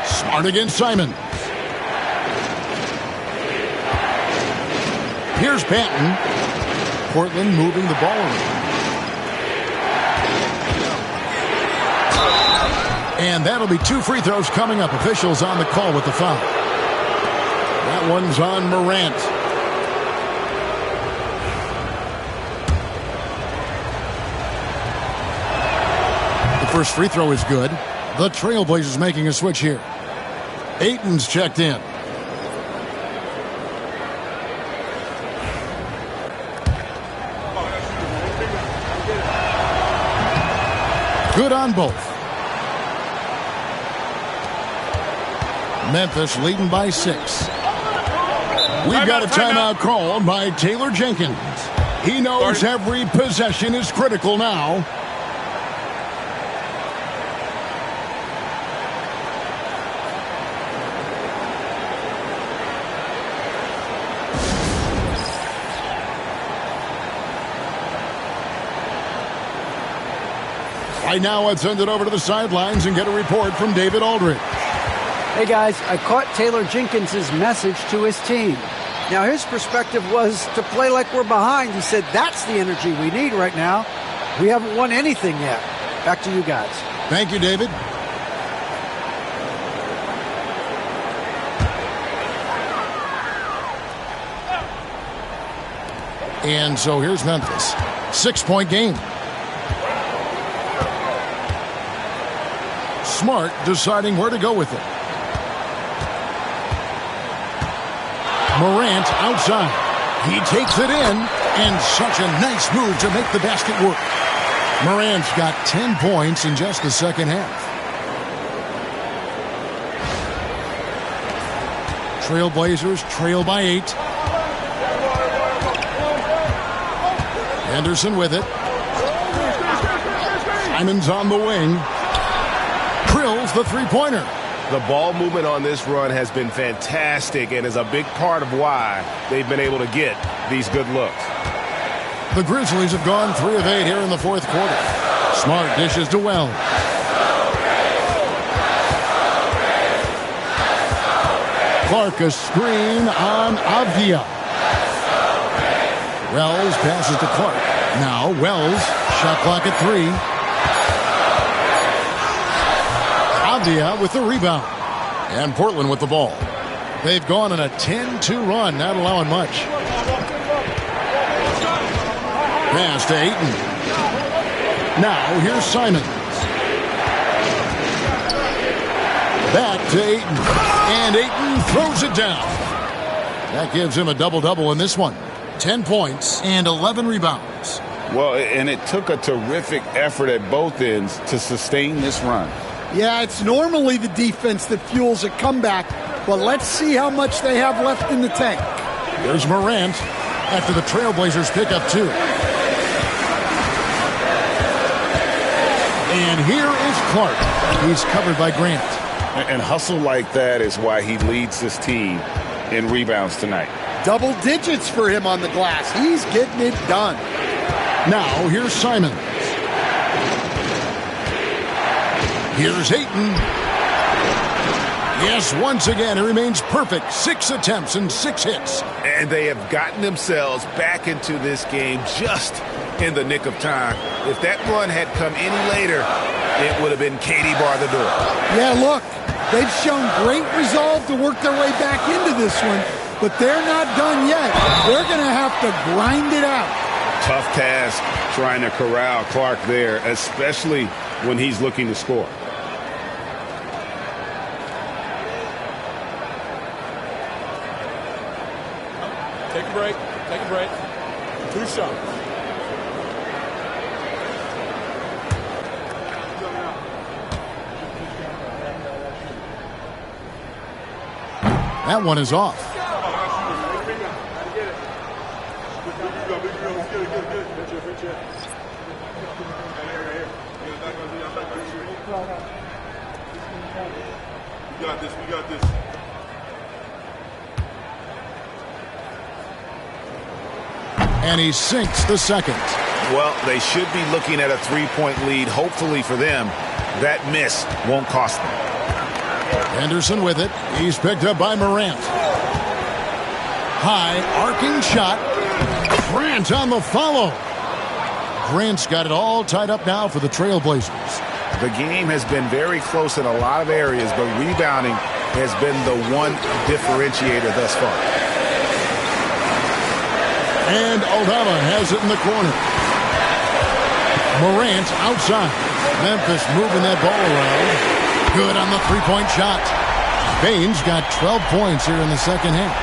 Smart against Simons. Here's Banton. Portland moving the ball around. And that'll be 2 free throws coming up. Officials on the call with the foul. That one's on Morant. The first free throw is good. The Trailblazers making a switch here. Ayton's checked in. Good on both. Memphis leading by 6. We've got a timeout called by Taylor Jenkins. He knows every possession is critical now. Right now, let's send it over to the sidelines and get a report from David Aldridge. Hey guys, I caught Taylor Jenkins' message to his team. Now his perspective was to play like we're behind. He said that's the energy we need right now. We haven't won anything yet. Back to you guys. Thank you, David. And so here's Memphis. 6-point game. Smart deciding where to go with it. Morant outside. He takes it in, and such a nice move to make the basket work. Morant's got 10 points in just the second half. Trailblazers trail by 8. Henderson with it. Simons on the wing. Drills the three-pointer. The ball movement on this run has been fantastic and is a big part of why they've been able to get these good looks. The Grizzlies have gone 3 of 8 here in the 4th quarter. Smart dishes to Wells. Clark a screen on Avdia. Wells passes to Clark. Now Wells, shot clock at 3. Avdia with the rebound. And Portland with the ball. They've gone on a 10-2 run, not allowing much. Pass to Ayton. Now here's Simons. Back to Ayton. And Ayton throws it down. That gives him a double-double in this one. 10 points and 11 rebounds. Well, and it took a terrific effort at both ends to sustain this run. Yeah, it's normally the defense that fuels a comeback, but let's see how much they have left in the tank. There's Morant. after the Trailblazers pick up 2. And here is Clark. He's covered by Grant. And hustle like that is why he leads this team in rebounds tonight. Double digits for him on the glass. He's getting it done. Now, here's Simons. Here's Ayton. Yes, once again, he remains perfect. 6 attempts and 6 hits. And they have gotten themselves back into this game just in the nick of time. If that run had come any later, it would have been Katie bar the door. Yeah, look, they've shown great resolve to work their way back into this one, but they're not done yet. They're going to have to grind it out. Tough task trying to corral Clark there, especially when he's looking to score. Take a break. Take a break. 2 shots. That one is off. We got this. We got this. And he sinks the second. Well, they should be looking at a 3-point lead. Hopefully for them, that miss won't cost them. Henderson with it. He's picked up by Morant. High arcing shot. Grant on the follow. Grant's got it all tied up now for the Trailblazers. The game has been very close in a lot of areas, but rebounding has been the one differentiator thus far. And Aldama has it in the corner. Morant outside. Memphis moving that ball around. Good on the 3-point shot. Baines got 12 points here in the second half.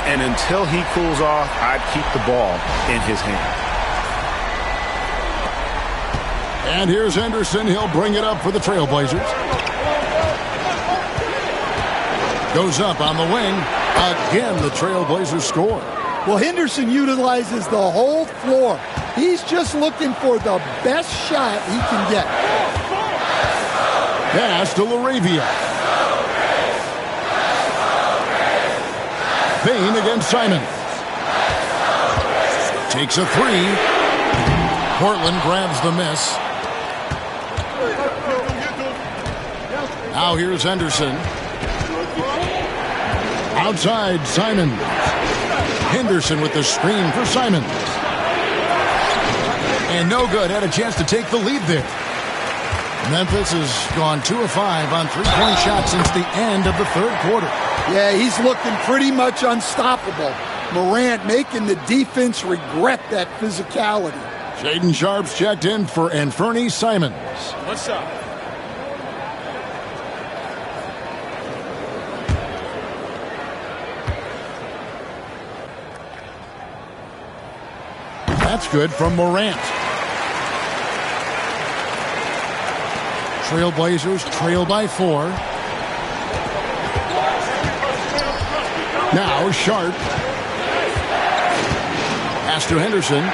And until he cools off, I'd keep the ball in his hand. And here's Henderson. He'll bring it up for the Trailblazers. Goes up on the wing. Again, the Trailblazers score. Well, Henderson utilizes the whole floor. He's just looking for the best shot he can get. Pass to LaRavia. Payne against Simons. Takes a 3. Portland grabs the miss. Now here's Henderson. Outside, Simons. Henderson with the screen for Simons. And no good. Had a chance to take the lead there. Memphis has gone 2 of 5 on 3-point shots since the end of the third quarter. Yeah, he's looking pretty much unstoppable. Morant making the defense regret that physicality. Shaden Sharp's checked in for Anferny Simons. 1 shot. That's good from Morant. Trailblazers trail by 4. Now Sharp. Pass to Henderson.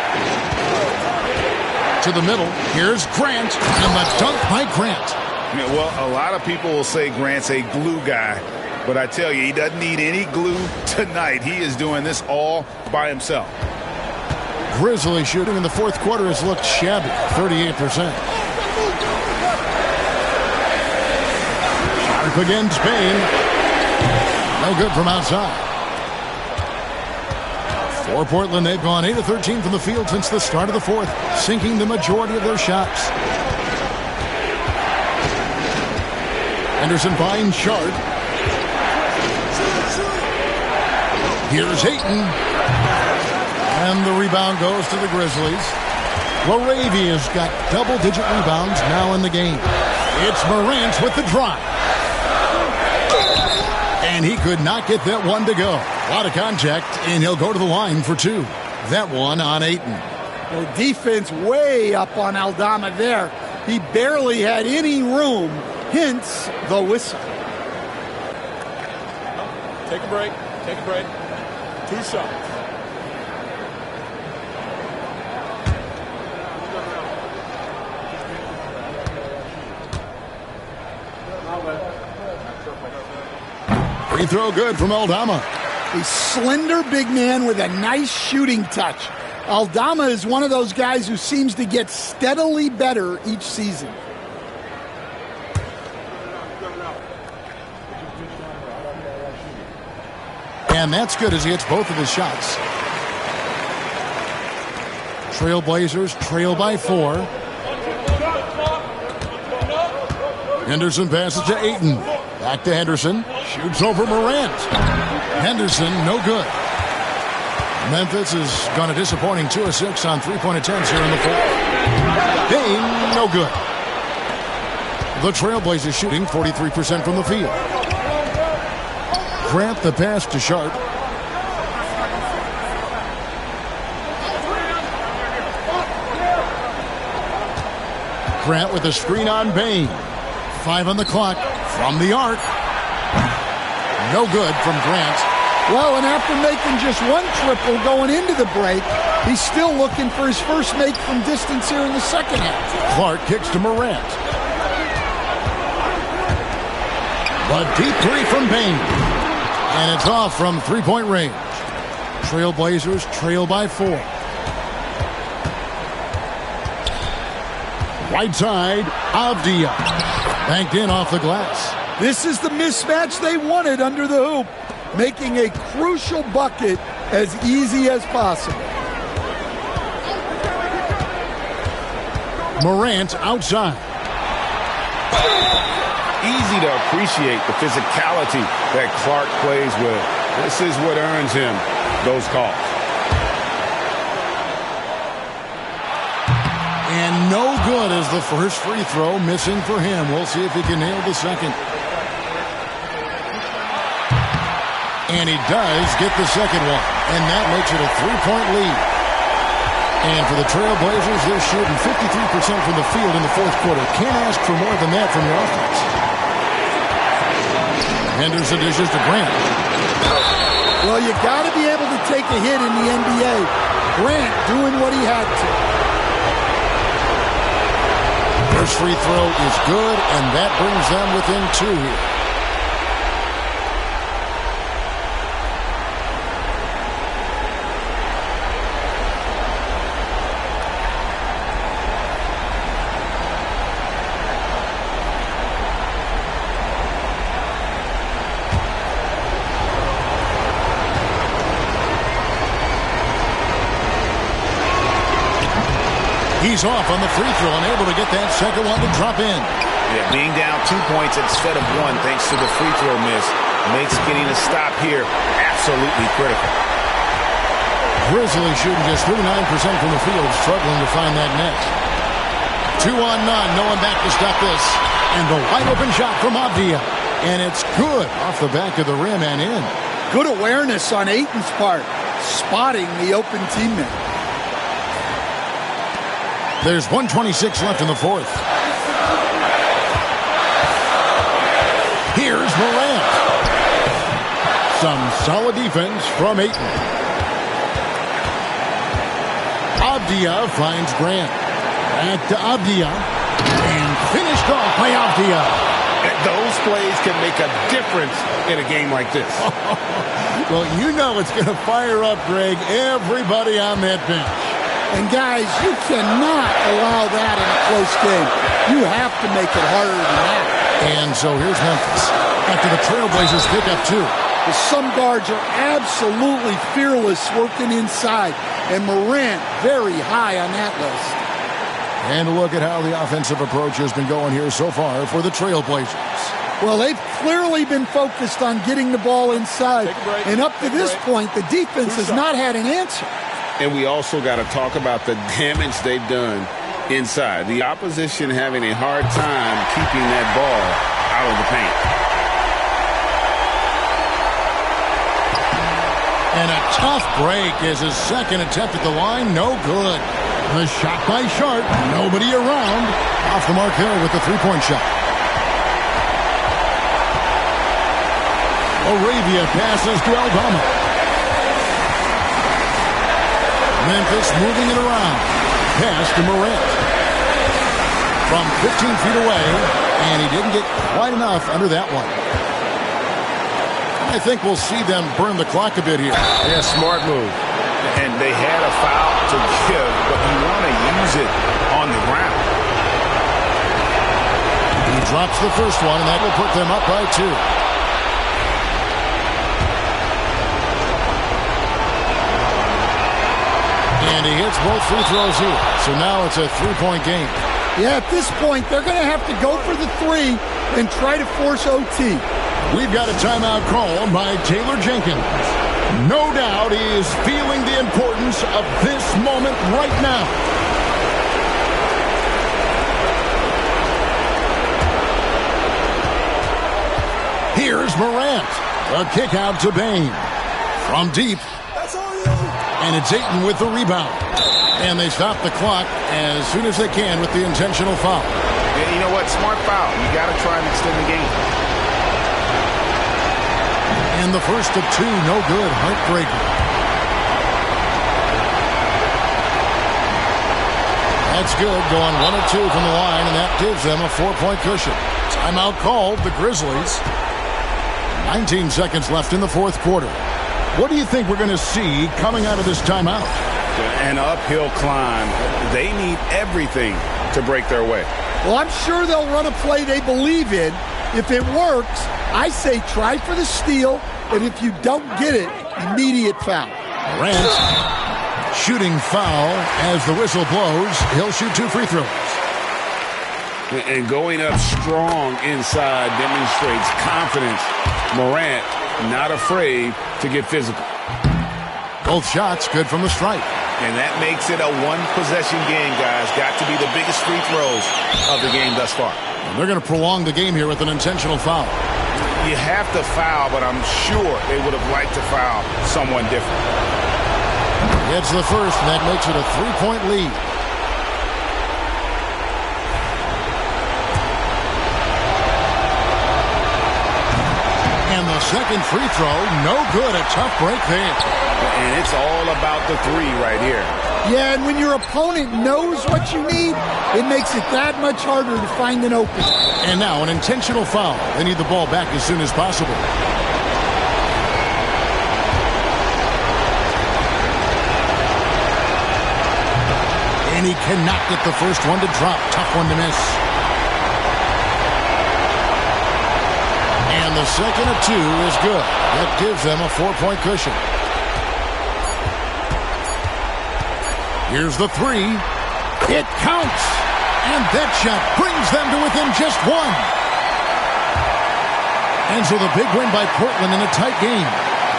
To the middle. Here's Grant. And the dunk by Grant. Yeah, well, a lot of people will say Grant's a glue guy. But I tell you, he doesn't need any glue tonight. He is doing this all by himself. Grizzlies shooting in the fourth quarter has looked shabby. 38%. Sharp against Payne. No good from outside. For Portland, they've gone 8 of 13 from the field since the start of the fourth, sinking the majority of their shots. Henderson finds Sharp. Here's Ayton. And the rebound goes to the Grizzlies. LaRavia's got double-digit rebounds now in the game. It's Morant with the drive. And he could not get that one to go. A lot of contact, and he'll go to the line for 2. That one on Ayton. Well, defense way up on Aldama there. He barely had any room, hence the whistle. Take a break. Take a break. 2 shots. Free throw good from Aldama. A slender big man with a nice shooting touch. Aldama is one of those guys who seems to get steadily better each season. And that's good as he hits both of his shots. Trailblazers trail by 4. Henderson passes to Ayton. Back to Henderson. Shoots over Morant. Henderson, no good. Memphis has gone a disappointing 2 of 6 on three-point attempts here in the fourth. Dane, no good. The Trailblazers shooting 43% from the field. Grant the pass to Sharp. Grant with a screen on Bain. 5 on the clock from the arc. No good from Grant. Well, and after making just 1 triple going into the break, he's still looking for his first make from distance here in the second half. Clark kicks to Morant. A deep 3 from Bain. And it's off from three-point range. Trailblazers trail by 4. Right side, Avdia. Banked in off the glass. This is the mismatch they wanted under the hoop, making a crucial bucket as easy as possible. Morant outside. Easy to appreciate the physicality that Clark plays with. This is what earns him those calls. And no good as the first free throw missing for him. We'll see if he can nail the second. And he does get the second one. And that makes it a 3-point lead. And for the Trailblazers, they're shooting 53% from the field in the fourth quarter. Can't ask for more than that from your offense. Henderson dishes to Grant. Well, you got to be able to take a hit in the NBA. Grant doing what he had to. First free throw is good, and that brings them within 2 here. He's off on the free throw and able to get that second one to drop in. Yeah, being down 2 points instead of 1 thanks to the free throw miss makes getting a stop here absolutely critical. Grizzlies shooting just 39% from the field, struggling to find that net. 2 on none, no one back to stop this. And the wide open shot from Avdia. And it's good off the back of the rim and in. Good awareness on Ayton's part, spotting the open teammate. There's 1:26 left in the fourth. Here's Morant. Some solid defense from Ayton. Avdia finds Grant. Back to Avdia. And finished off by Avdia. Those plays can make a difference in a game like this. Well, you know it's going to fire up, Greg, everybody on that bench. And guys, you cannot allow that in a close game. You have to make it harder than that. And so here's Memphis. After the Trailblazers pick up 2. Some guards are absolutely fearless working inside. And Morant very high on that list. And look at how the offensive approach has been going here so far for the Trailblazers. Well, they've clearly been focused on getting the ball inside. And up to this point, the defense has not had an answer. And we also got to talk about the damage they've done inside. The opposition having a hard time keeping that ball out of the paint. And a tough break is his second attempt at the line. No good. The shot by Sharp. Nobody around. Off the mark there with the three-point shot. Arabia passes to Aldama. Memphis moving it around. Pass to Morant. From 15 feet away, and he didn't get quite enough under that one. I think we'll see them burn the clock a bit here. Yeah, smart move. And they had a foul to give, but you want to use it on the ground. He drops the first one, and that will put them up by 2. And he hits both free throws here. So now it's a 3-point game. Yeah, at this point, they're going to have to go for the 3 and try to force OT. We've got a timeout called by Taylor Jenkins. No doubt he is feeling the importance of this moment right now. Here's Morant. A kick out to Bain. From deep. And it's Ayton with the rebound. And they stop the clock as soon as they can with the intentional foul. Yeah, you know what? Smart foul. You got to try and extend the game. And the first of 2, no good. Heartbreaker. That's good. Going 1 of 2 from the line, and that gives them a 4-point cushion. Timeout called, the Grizzlies. 19 seconds left in the fourth quarter. What do you think we're going to see coming out of this timeout? An uphill climb. They need everything to break their way. Well, I'm sure they'll run a play they believe in. If it works, I say try for the steal, and if you don't get it, immediate foul. Morant shooting foul as the whistle blows. He'll shoot 2 free throws. And going up strong inside demonstrates confidence. Morant not afraid to get physical. Both shots good from the stripe. And that makes it a one-possession game, guys. Got to be the biggest free throws of the game thus far. And they're going to prolong the game here with an intentional foul. You have to foul, but I'm sure they would have liked to foul someone different. It's the first, and that makes it a 3-point lead. And the second free throw, no good. A tough break there. And it's all about the 3 right here. Yeah, and when your opponent knows what you need, it makes it that much harder to find an opening. And now an intentional foul. They need the ball back as soon as possible. And he cannot get the first one to drop. Tough one to miss. And the second of 2 is good. That gives them a 4-point cushion. Here's the 3. It counts. And that shot brings them to within just 1. And so the big win by Portland in a tight game.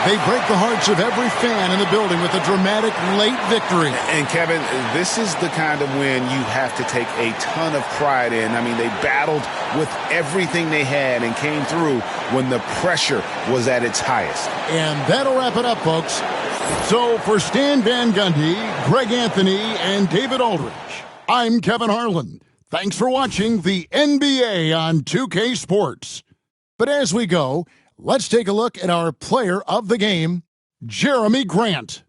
They break the hearts of every fan in the building with a dramatic late victory. And Kevin, this is the kind of win you have to take a ton of pride in. I mean, they battled with everything they had and came through when the pressure was at its highest. And that'll wrap it up, folks. So for Stan Van Gundy, Greg Anthony, and David Aldridge, I'm Kevin Harlan. Thanks for watching the NBA on 2K Sports. But as we go, let's take a look at our player of the game, Jeremy Grant.